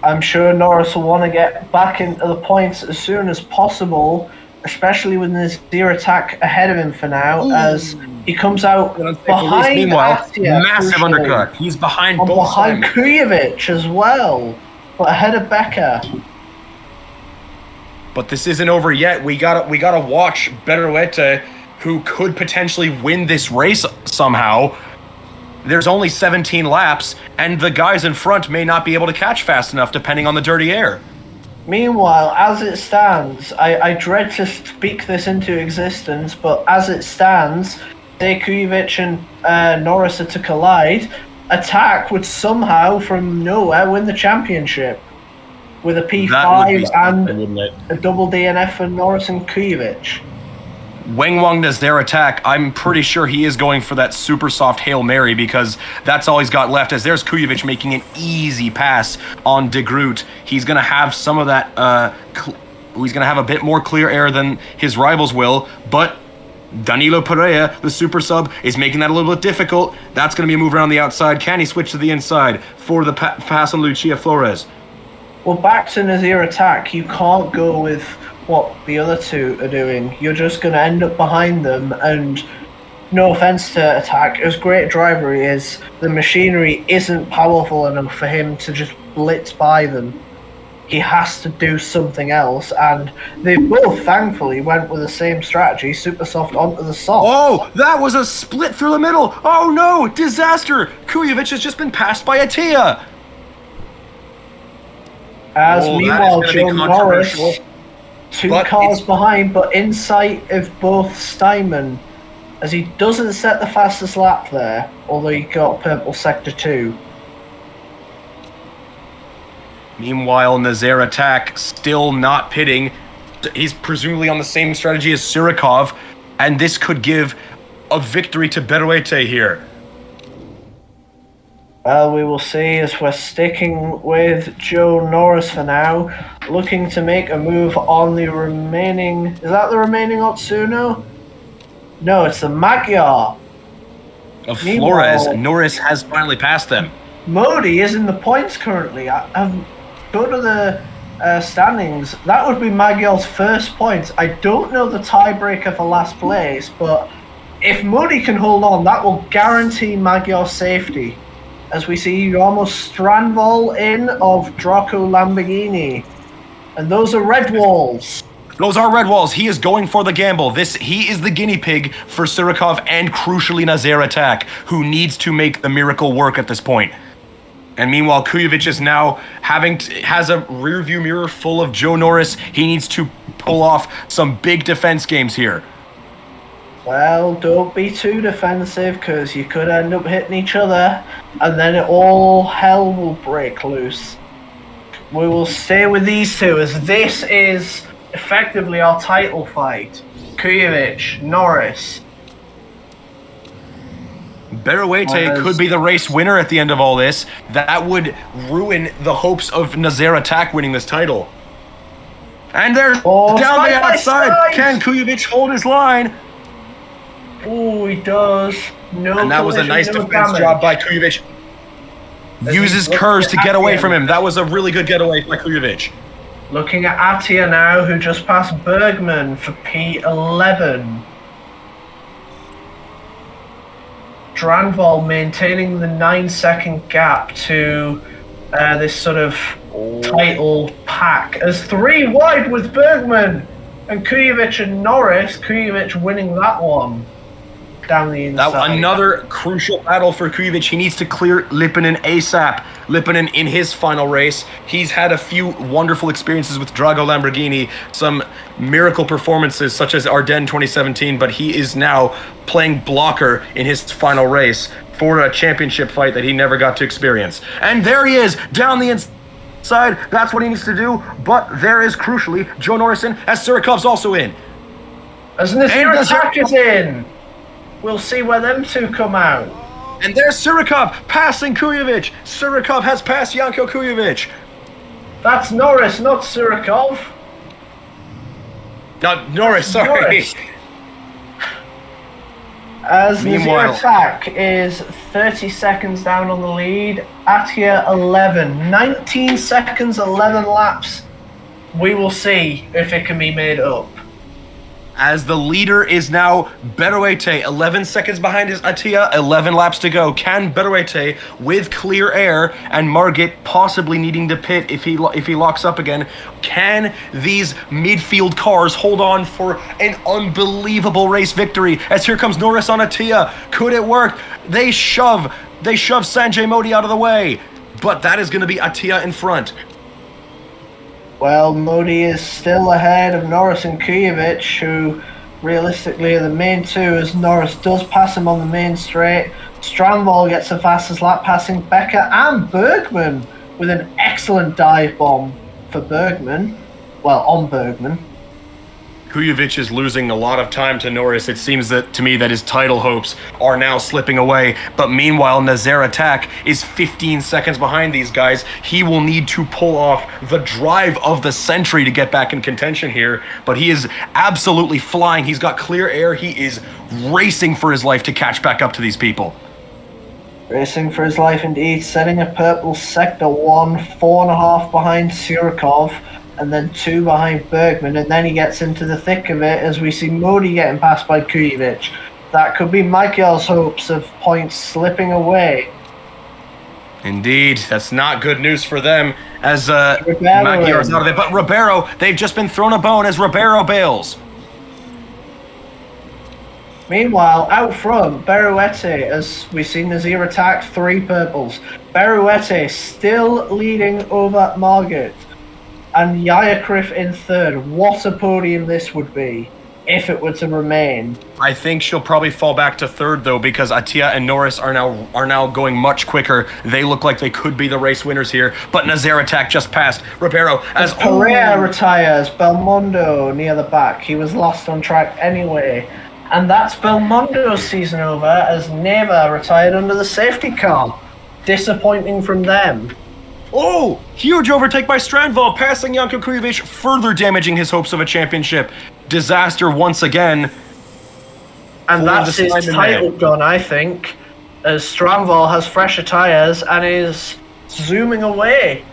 I'm sure Norris will want to get back into the points as soon as possible, especially with Nazair Atak ahead of him for now, as he comes out behind Meanwhile, Atia, massive undercut. He's behind both behind Kujovic as well, but ahead of Becker. But this isn't over yet. We gotta watch Beruete, who could potentially win this race somehow. There's only 17 laps, and the guys in front may not be able to catch fast enough, depending on the dirty air. Meanwhile, as it stands, I dread to speak this into existence, but as it stands, say Kujovic and Norris are to collide, Atak would somehow, from nowhere, win the championship with a P5 and a double DNF for Norris and Kujovic. Wang does their attack. I'm pretty sure he is going for that super soft Hail Mary because that's all he's got left. As there's Kujovic making an easy pass on De Groot. He's going to have some of that, he's going to have a bit more clear air than his rivals will, but Danilo Pereira, the super sub, is making that a little bit difficult. That's going to be a move around the outside. Can he switch to the inside for the pass on Lucia Flores? Well, back to Nazair Atak, you can't go with what the other two are doing. You're just going to end up behind them, and no offense to Atak, as great a driver he is, the machinery isn't powerful enough for him to just blitz by them. He has to do something else, and they both thankfully went with the same strategy, super soft onto the soft. Oh, that was a split through the middle. Oh no, disaster. Kujovic has just been passed by Attia. As meanwhile, Joe Norris, two cars behind, but in sight of both Steinman, as he doesn't set the fastest lap there, although he got purple sector 2. Meanwhile, Nazair Atak still not pitting. He's presumably on the same strategy as Surikov, and this could give a victory to Beruete here. Well, we will see, as we're sticking with Joe Norris for now, looking to make a move on the remaining... Is that the remaining Otsuno? No, it's the Magyar. Of Flores, Norris has finally passed them. Modi is in the points currently. Go to the standings. That would be Magyar's first points. I don't know the tiebreaker for last place, but if Modi can hold on, that will guarantee Magyar's safety. As we see almost Strandval in of Draco Lamborghini. And those are red walls. Those are red walls. He is going for the gamble. He is the guinea pig for Surikov and crucially Nazair Atak, who needs to make the miracle work at this point. And meanwhile, Kujovic is now has a rear view mirror full of Joe Norris. He needs to pull off some big defense games here. Well, don't be too defensive, because you could end up hitting each other, and then all hell will break loose. We will stay with these two, as this is effectively our title fight. Kujovic, Norris. Beruete could be the race winner at the end of all this. That would ruin the hopes of Nazair Atak winning this title. And they're down the outside. Can Kujovic hold his line? Oh, he does. No, and that was a nice defense job by Kujovic. Uses curves to get away from him. That was a really good getaway by Kujovic. Looking at Attia now, who just passed Bergman for P11. Strandval maintaining the 9-second gap to this sort of title pack. As 3 wide with Bergman and Kujovic and Norris. Kujovic winning that one. Down the inside. Another crucial battle for Kujovic. He needs to clear Lipinen ASAP. Lipinen in his final race. He's had a few wonderful experiences with Drago Lamborghini, some miracle performances such as Ardennes 2017, but he is now playing blocker in his final race for a championship fight that he never got to experience. And there he is, down the inside. That's what he needs to do, but there is crucially Joe Norris in, as Surikov's also in. As Nazair Atak is in. We'll see where them two come out. And there's Surikov passing Kujovic. Surikov has passed Janko Kujovic. That's Norris, not Surikov. Norris, sorry. Norris. As Nazair Atak is 30 seconds down on the lead. Attia 11. 19 seconds, 11 laps. We will see if it can be made up. As the leader is now Beruete, 11 seconds behind is Attia, 11 laps to go. Can Beruete, with clear air and Margit possibly needing to pit if he locks up again, can these midfield cars hold on for an unbelievable race victory? As here comes Norris on Attia. Could it work? They shove Sanjay Modi out of the way. But that is going to be Attia in front. Well, Modi is still ahead of Norris and Kujovic, who realistically are the main two, as Norris does pass him on the main straight. Strandval gets the fastest lap, passing Becker and Bergman with an excellent dive bomb for Bergman. Well, on Bergman. Kujovic is losing a lot of time to Norris. It seems to me that his title hopes are now slipping away. But meanwhile, Nazair Atak is 15 seconds behind these guys. He will need to pull off the drive of the century to get back in contention here. But he is absolutely flying. He's got clear air. He is racing for his life to catch back up to these people. Racing for his life indeed, setting a purple sector 1, 4.5 behind Surikov, and then 2 behind Bergman, and then he gets into the thick of it as we see Modi getting passed by Kujovic. That could be Michael's hopes of points slipping away. Indeed, that's not good news for them as Magyar's out of it. But Ribeiro, they've just been thrown a bone as Ribeiro bails. Meanwhile, out front, Berruete, as we see Nazair Atak, 3 purples. Berruete still leading over Margaret. And Yayakrif in 3rd. What a podium this would be if it were to remain. I think she'll probably fall back to 3rd though, because Attia and Norris are now going much quicker. They look like they could be the race winners here, but Nazair Atak just passed Ribeiro as Pereira retires. Belmondo near the back. He was lost on track anyway. And that's Belmondo's season over as Neva retired under the safety car. Disappointing from them. Oh, huge overtake by Strandval, passing Janko Kujovic, further damaging his hopes of a championship. Disaster once again. And that's his title gun, I think, as Strandval has fresher tyres and is zooming away.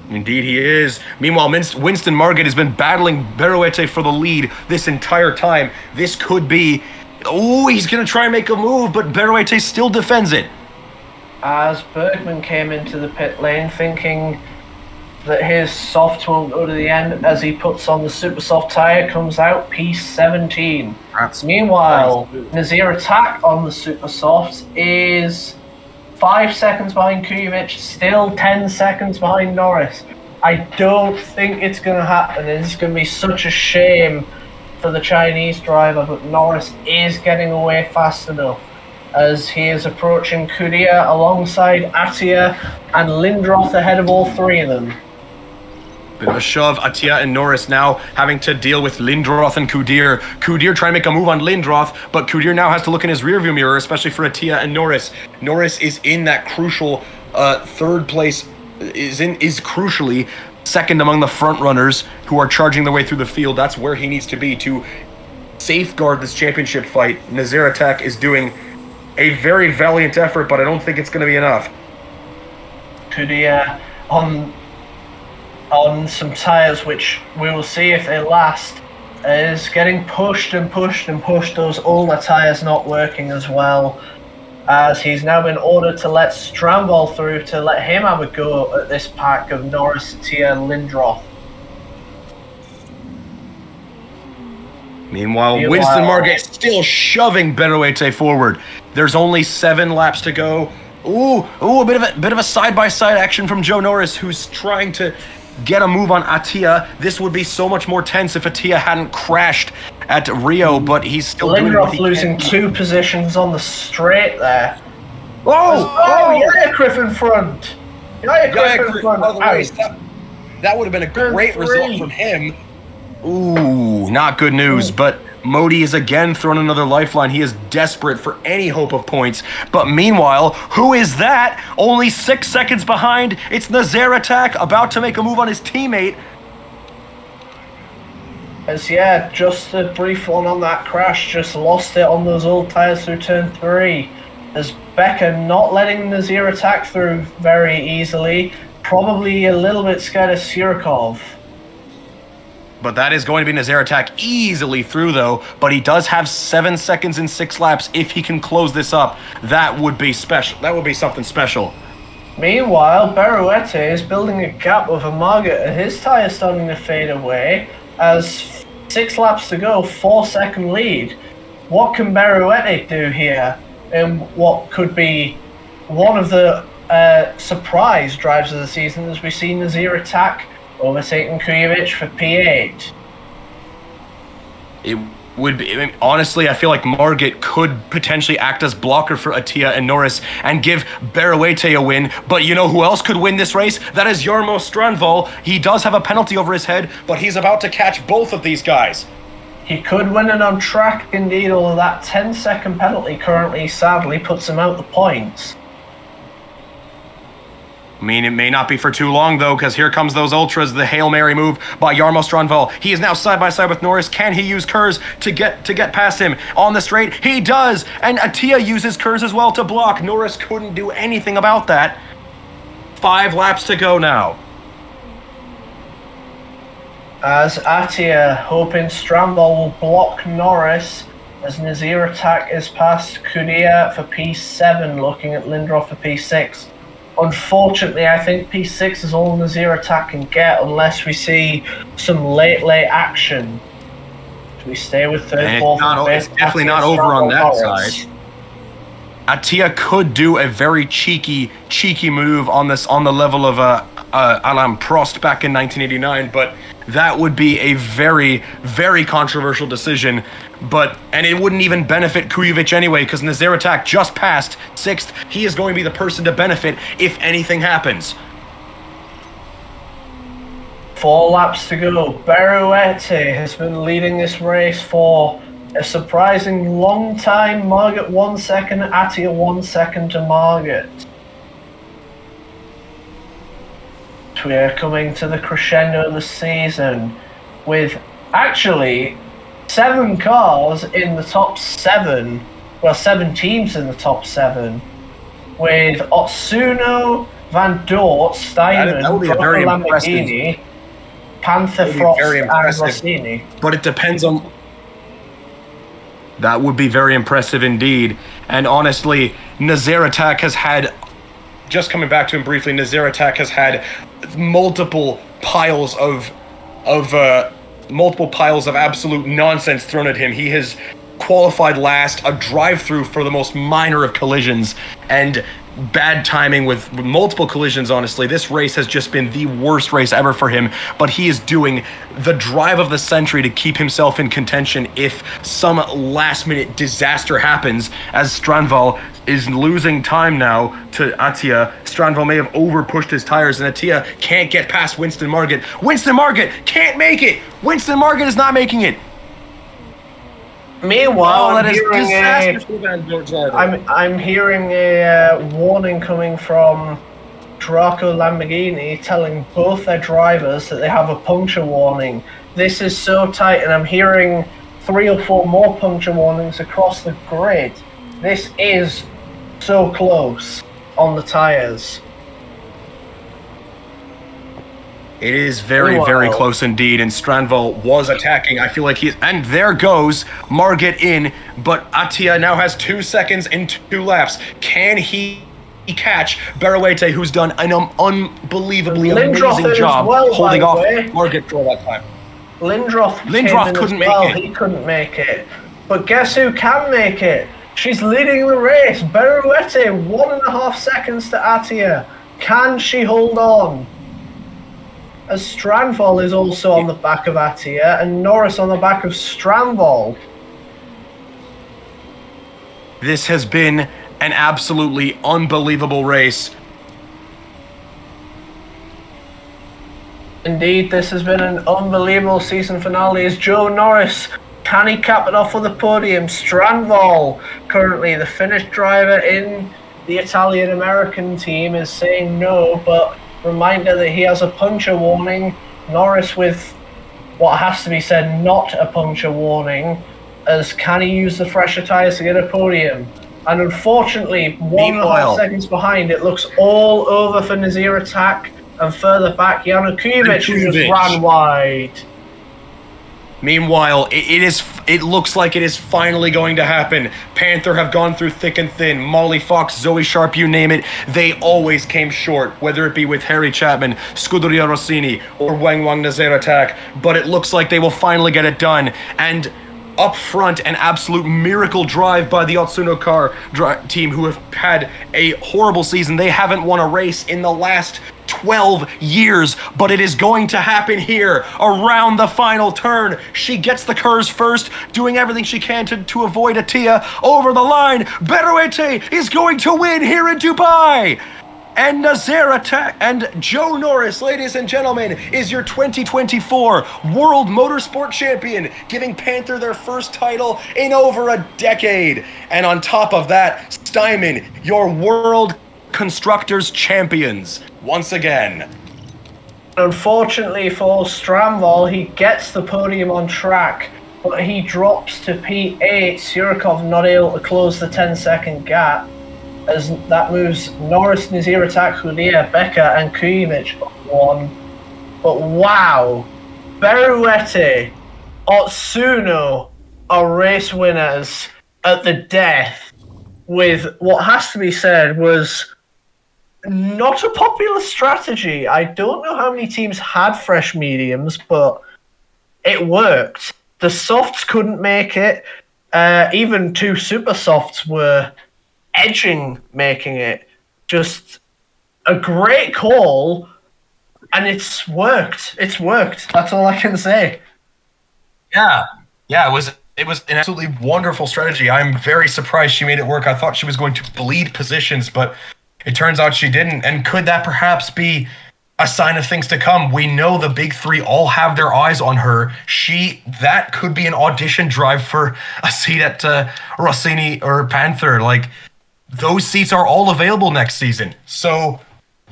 Indeed he is. Meanwhile, Winston Margate has been battling Berruete for the lead this entire time. This could be... Oh, he's going to try and make a move, but Berruete still defends it. As Bergman came into the pit lane thinking that his soft won't go to the end, as he puts on the super soft tyre, comes out P17. Meanwhile, Nazair Atak on the super soft is 5 seconds behind Kujovic, still 10 seconds behind Norris. I don't think it's going to happen. It's going to be such a shame for the Chinese driver, but Norris is getting away fast enough as he is approaching Kudia alongside Attia and Lindroth ahead of all 3 of them. Bit of a shove. Attia and Norris now having to deal with Lindroth and Kudir. Kudir trying to make a move on Lindroth, but Kudir now has to look in his rearview mirror, especially for Attia and Norris. Norris is in that crucial 3rd place, is crucially 2nd among the front runners who are charging their way through the field. That's where he needs to be to safeguard this championship fight. Nazair Atak is doing a very valiant effort, but I don't think it's going to be enough. Kudia on some tyres, which we will see if they last, is getting pushed and pushed and pushed. Those older tyres not working as well, as he's now been ordered to let Strandval through to let him have a go at this pack of Norris, Tia and Lindroth. Meanwhile, Winston Margate still shoving Berruete forward. There's only 7 laps to go. Ooh, a bit of a side-by-side action from Joe Norris, who's trying to get a move on Attia. This would be so much more tense if Attia hadn't crashed at Rio, but he's still Lindroth losing 2 positions on the straight there. Yayakrif in front. Yayakrif in front. That would have been a great result from him. Ooh, not good news, but Modi is again throwing another lifeline. He is desperate for any hope of points. But meanwhile, who is that? Only 6 seconds behind. It's Nazair Atak about to make a move on his teammate. As just a brief one on that crash, just lost it on those old tyres through turn 3. As Becker not letting Nazair Atak through very easily, probably a little bit scared of Surikov. But that is going to be Nazair Atak easily through, though. But he does have 7 seconds in 6 laps. If he can close this up, that would be special. That would be something special. Meanwhile, Berruete is building a gap over Margaret, and his tyre starting to fade away. As 6 laps to go, 4-second lead. What can Berruete do here in what could be one of the surprise drives of the season, as we see Nazair Atak overtaking Kujovic for P8. would be, I mean, honestly, I feel like Margit could potentially act as blocker for Attia and Norris and give Berruete a win. But you know who else could win this race? That is Jarmo Strandval. He does have a penalty over his head, but he's about to catch both of these guys. He could win it on track indeed, although that 10-second penalty currently sadly puts him out the points. I mean, it may not be for too long, though, because here comes those ultras, the Hail Mary move by Jarmo Strandval. He is now side-by-side with Norris. Can he use Kurz to get past him on the straight? He does! And Attia uses Kurz as well to block. Norris couldn't do anything about that. 5 laps to go now. As Attia, hoping Strandval will block Norris, as Nazair Atak is past Kudia for P7, looking at Lindroth for P6. Unfortunately, I think P6 is all Nazair Atak can get unless we see some late action. Do we stay with third, fourth, and fifth? It's definitely not over on that side. Attia could do a very cheeky move on the level of Alain Prost back in 1989, but that would be a very, very controversial decision. And it wouldn't even benefit Kujovic anyway, because Nazair Atak just passed 6th. He is going to be the person to benefit if anything happens. 4 laps to go. Berruete has been leading this race for a surprising long time. Margit 1 second, Attia 1 second to Margit. We are coming to the crescendo of the season with actually 7 cars in the top 7, well, 7 teams in the top 7, with Otsuno, Van Dort, Steinman, Lamborghini, Panther, Frost, and Rossini. But it depends on... That would be very impressive indeed. And honestly, Nazair Atak has had... Just coming back to him briefly, Nazair Atak has had multiple piles of absolute nonsense thrown at him. He has qualified last, a drive-through for the most minor of collisions, and bad timing with multiple collisions, honestly. This race has just been the worst race ever for him, but he is doing the drive of the century to keep himself in contention if some last-minute disaster happens, as Strandval is losing time now to Attia. Strandval may have over-pushed his tires, and Attia can't get past Winston Margit. Winston Margit can't make it! Winston Margit is not making it! Meanwhile, I'm hearing a warning coming from Draco Lamborghini telling both their drivers that they have a puncture warning. This is so tight, and I'm hearing 3 or 4 more puncture warnings across the grid. This is so close on the tires. It is very, very close indeed, and Strandval was attacking. I feel like he's... And there goes Margit in, but Attia now has 2 seconds in 2 laps. Can he catch Berruete, who's done an unbelievably amazing job holding off Margit for that time? Lindroth couldn't make it. He couldn't make it. But guess who can make it? She's leading the race. Berruete, 1.5 seconds to Attia. Can she hold on? As Strandval is also on the back of Attia, and Norris on the back of Strandval. This has been an absolutely unbelievable race. Indeed, this has been an unbelievable season finale. As Joe Norris, can he cap it off with a podium? Strandval, currently the Finnish driver in the Italian-American team, is saying no, but reminder that he has a puncture warning. Norris with what has to be said not a puncture warning, as can he use the fresher tyres to get a podium? And unfortunately, 1.5 seconds behind, it looks all over for Nazair Atak, and further back, Janko Kujovic, who just ran wide. Meanwhile, it looks like it is finally going to happen. Panther have gone through thick and thin. Molly Fox, Zoe Sharp, you name it. They always came short, whether it be with Harry Chapman, Scuderia Rossini, or Wang Nazair Atak. But it looks like they will finally get it done. And Up front, an absolute miracle drive by the Otsuno car team, who have had a horrible season. They haven't won a race in the last 12 years, but it is going to happen here around the final turn. She gets the curves first, doing everything she can to avoid Atia over the line. Berouete is going to win here in Dubai. And Nazair Atak and Joe Norris, ladies and gentlemen, is your 2024 World Motorsport Champion, giving Panther their first title in over a decade. And on top of that, Steinman, your World Constructors Champions, once again. Unfortunately for Stramval, he gets the podium on track, but he drops to P8. Surikov not able to close the 10-second gap, as that moves Norris, Nazair, Atak, Hudia, Becker, and Kujovic one. But wow, Berouete, Otsuno are race winners at the death with what has to be said was not a popular strategy. I don't know how many teams had fresh mediums, but it worked. The softs couldn't make it. Even two super softs were edging making it. Just a great call, and it's worked. It's worked. That's all I can say. Yeah, it was an absolutely wonderful strategy. I'm very surprised she made it work. I thought she was going to bleed positions, but it turns out she didn't. And could that perhaps be a sign of things to come? We know the big three all have their eyes on her. That could be an audition drive for a seat at Rossini or Panther. Like, those seats are all available next season. So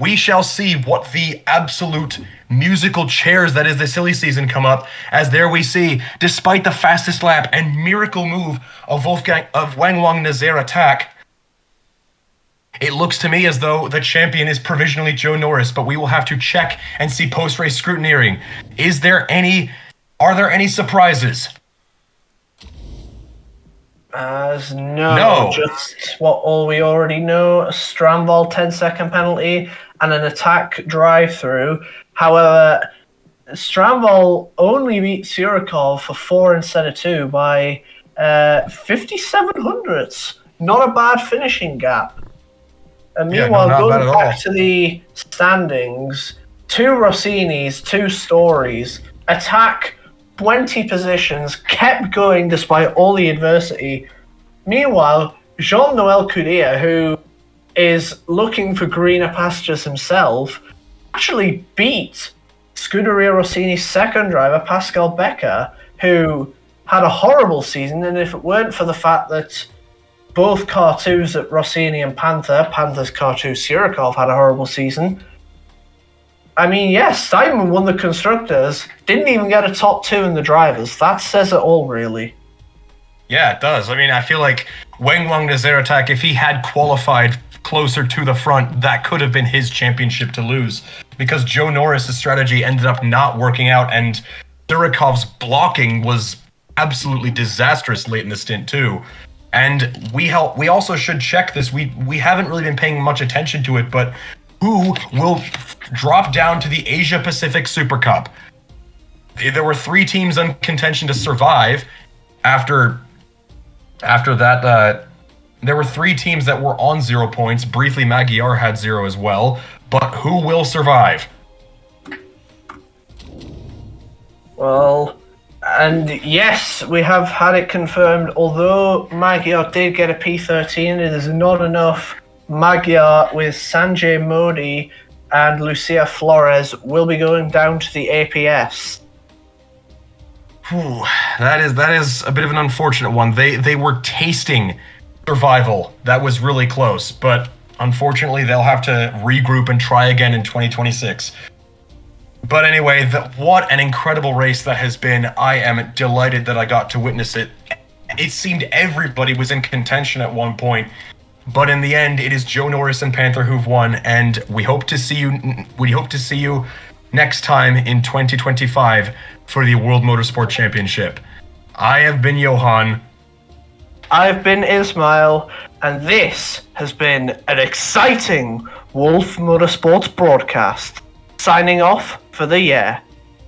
we shall see what the absolute musical chairs that is the silly season come up, as there we see, despite the fastest lap and miracle move of Wanglong Nazair Atak, it looks to me as though the champion is provisionally Joe Norris, but we will have to check and see post-race scrutineering. Are there any surprises? No, just all we already know: a Stramval 10-second penalty and an Atak drive-through. However, Stramval only beat Surikov for 4 instead of 2 by 57 hundredths. Not a bad finishing gap. And meanwhile, going back to the standings, 2 Rossinis, 2 stories. Atak 20 positions, kept going despite all the adversity. Meanwhile, Jean-Noël Cudia, who is looking for greener pastures himself, actually beat Scuderia Rossini's second driver, Pascal Becker, who had a horrible season. And if it weren't for the fact that both car 2s at Rossini and Panther's car 2, Surikov, had a horrible season, I mean, yes, Steinman won the Constructors, didn't even get a top 2 in the drivers. That says it all, really. Yeah, it does. I mean, I feel like Wanglong Nazair Atak, if he had qualified closer to the front, that could have been his championship to lose, because Joe Norris' strategy ended up not working out, and Surikov's blocking was absolutely disastrous late in the stint too. And we also should check this. We haven't really been paying much attention to it, but who will drop down to the Asia Pacific Super Cup? There were 3 teams in contention to survive. After that, there were 3 teams that were on 0 points. Briefly, Magyar had 0 as well. But who will survive? Well, and yes, we have had it confirmed. Although Magyar did get a P13, it is not enough. Magyar with Sanjay Modi and Lucia Flores will be going down to the APS. That is a bit of an unfortunate one. They were tasting survival. That was really close, but unfortunately they'll have to regroup and try again in 2026. But anyway, what an incredible race that has been. I am delighted that I got to witness it. It seemed everybody was in contention at one point. But in the end, it is Joe Norris and Panther who've won, and we hope to see you next time in 2025 for the World Motorsport Championship. I have been Johan. I've been Ismail, and this has been an exciting Wolf Motorsports broadcast. Signing off for the year.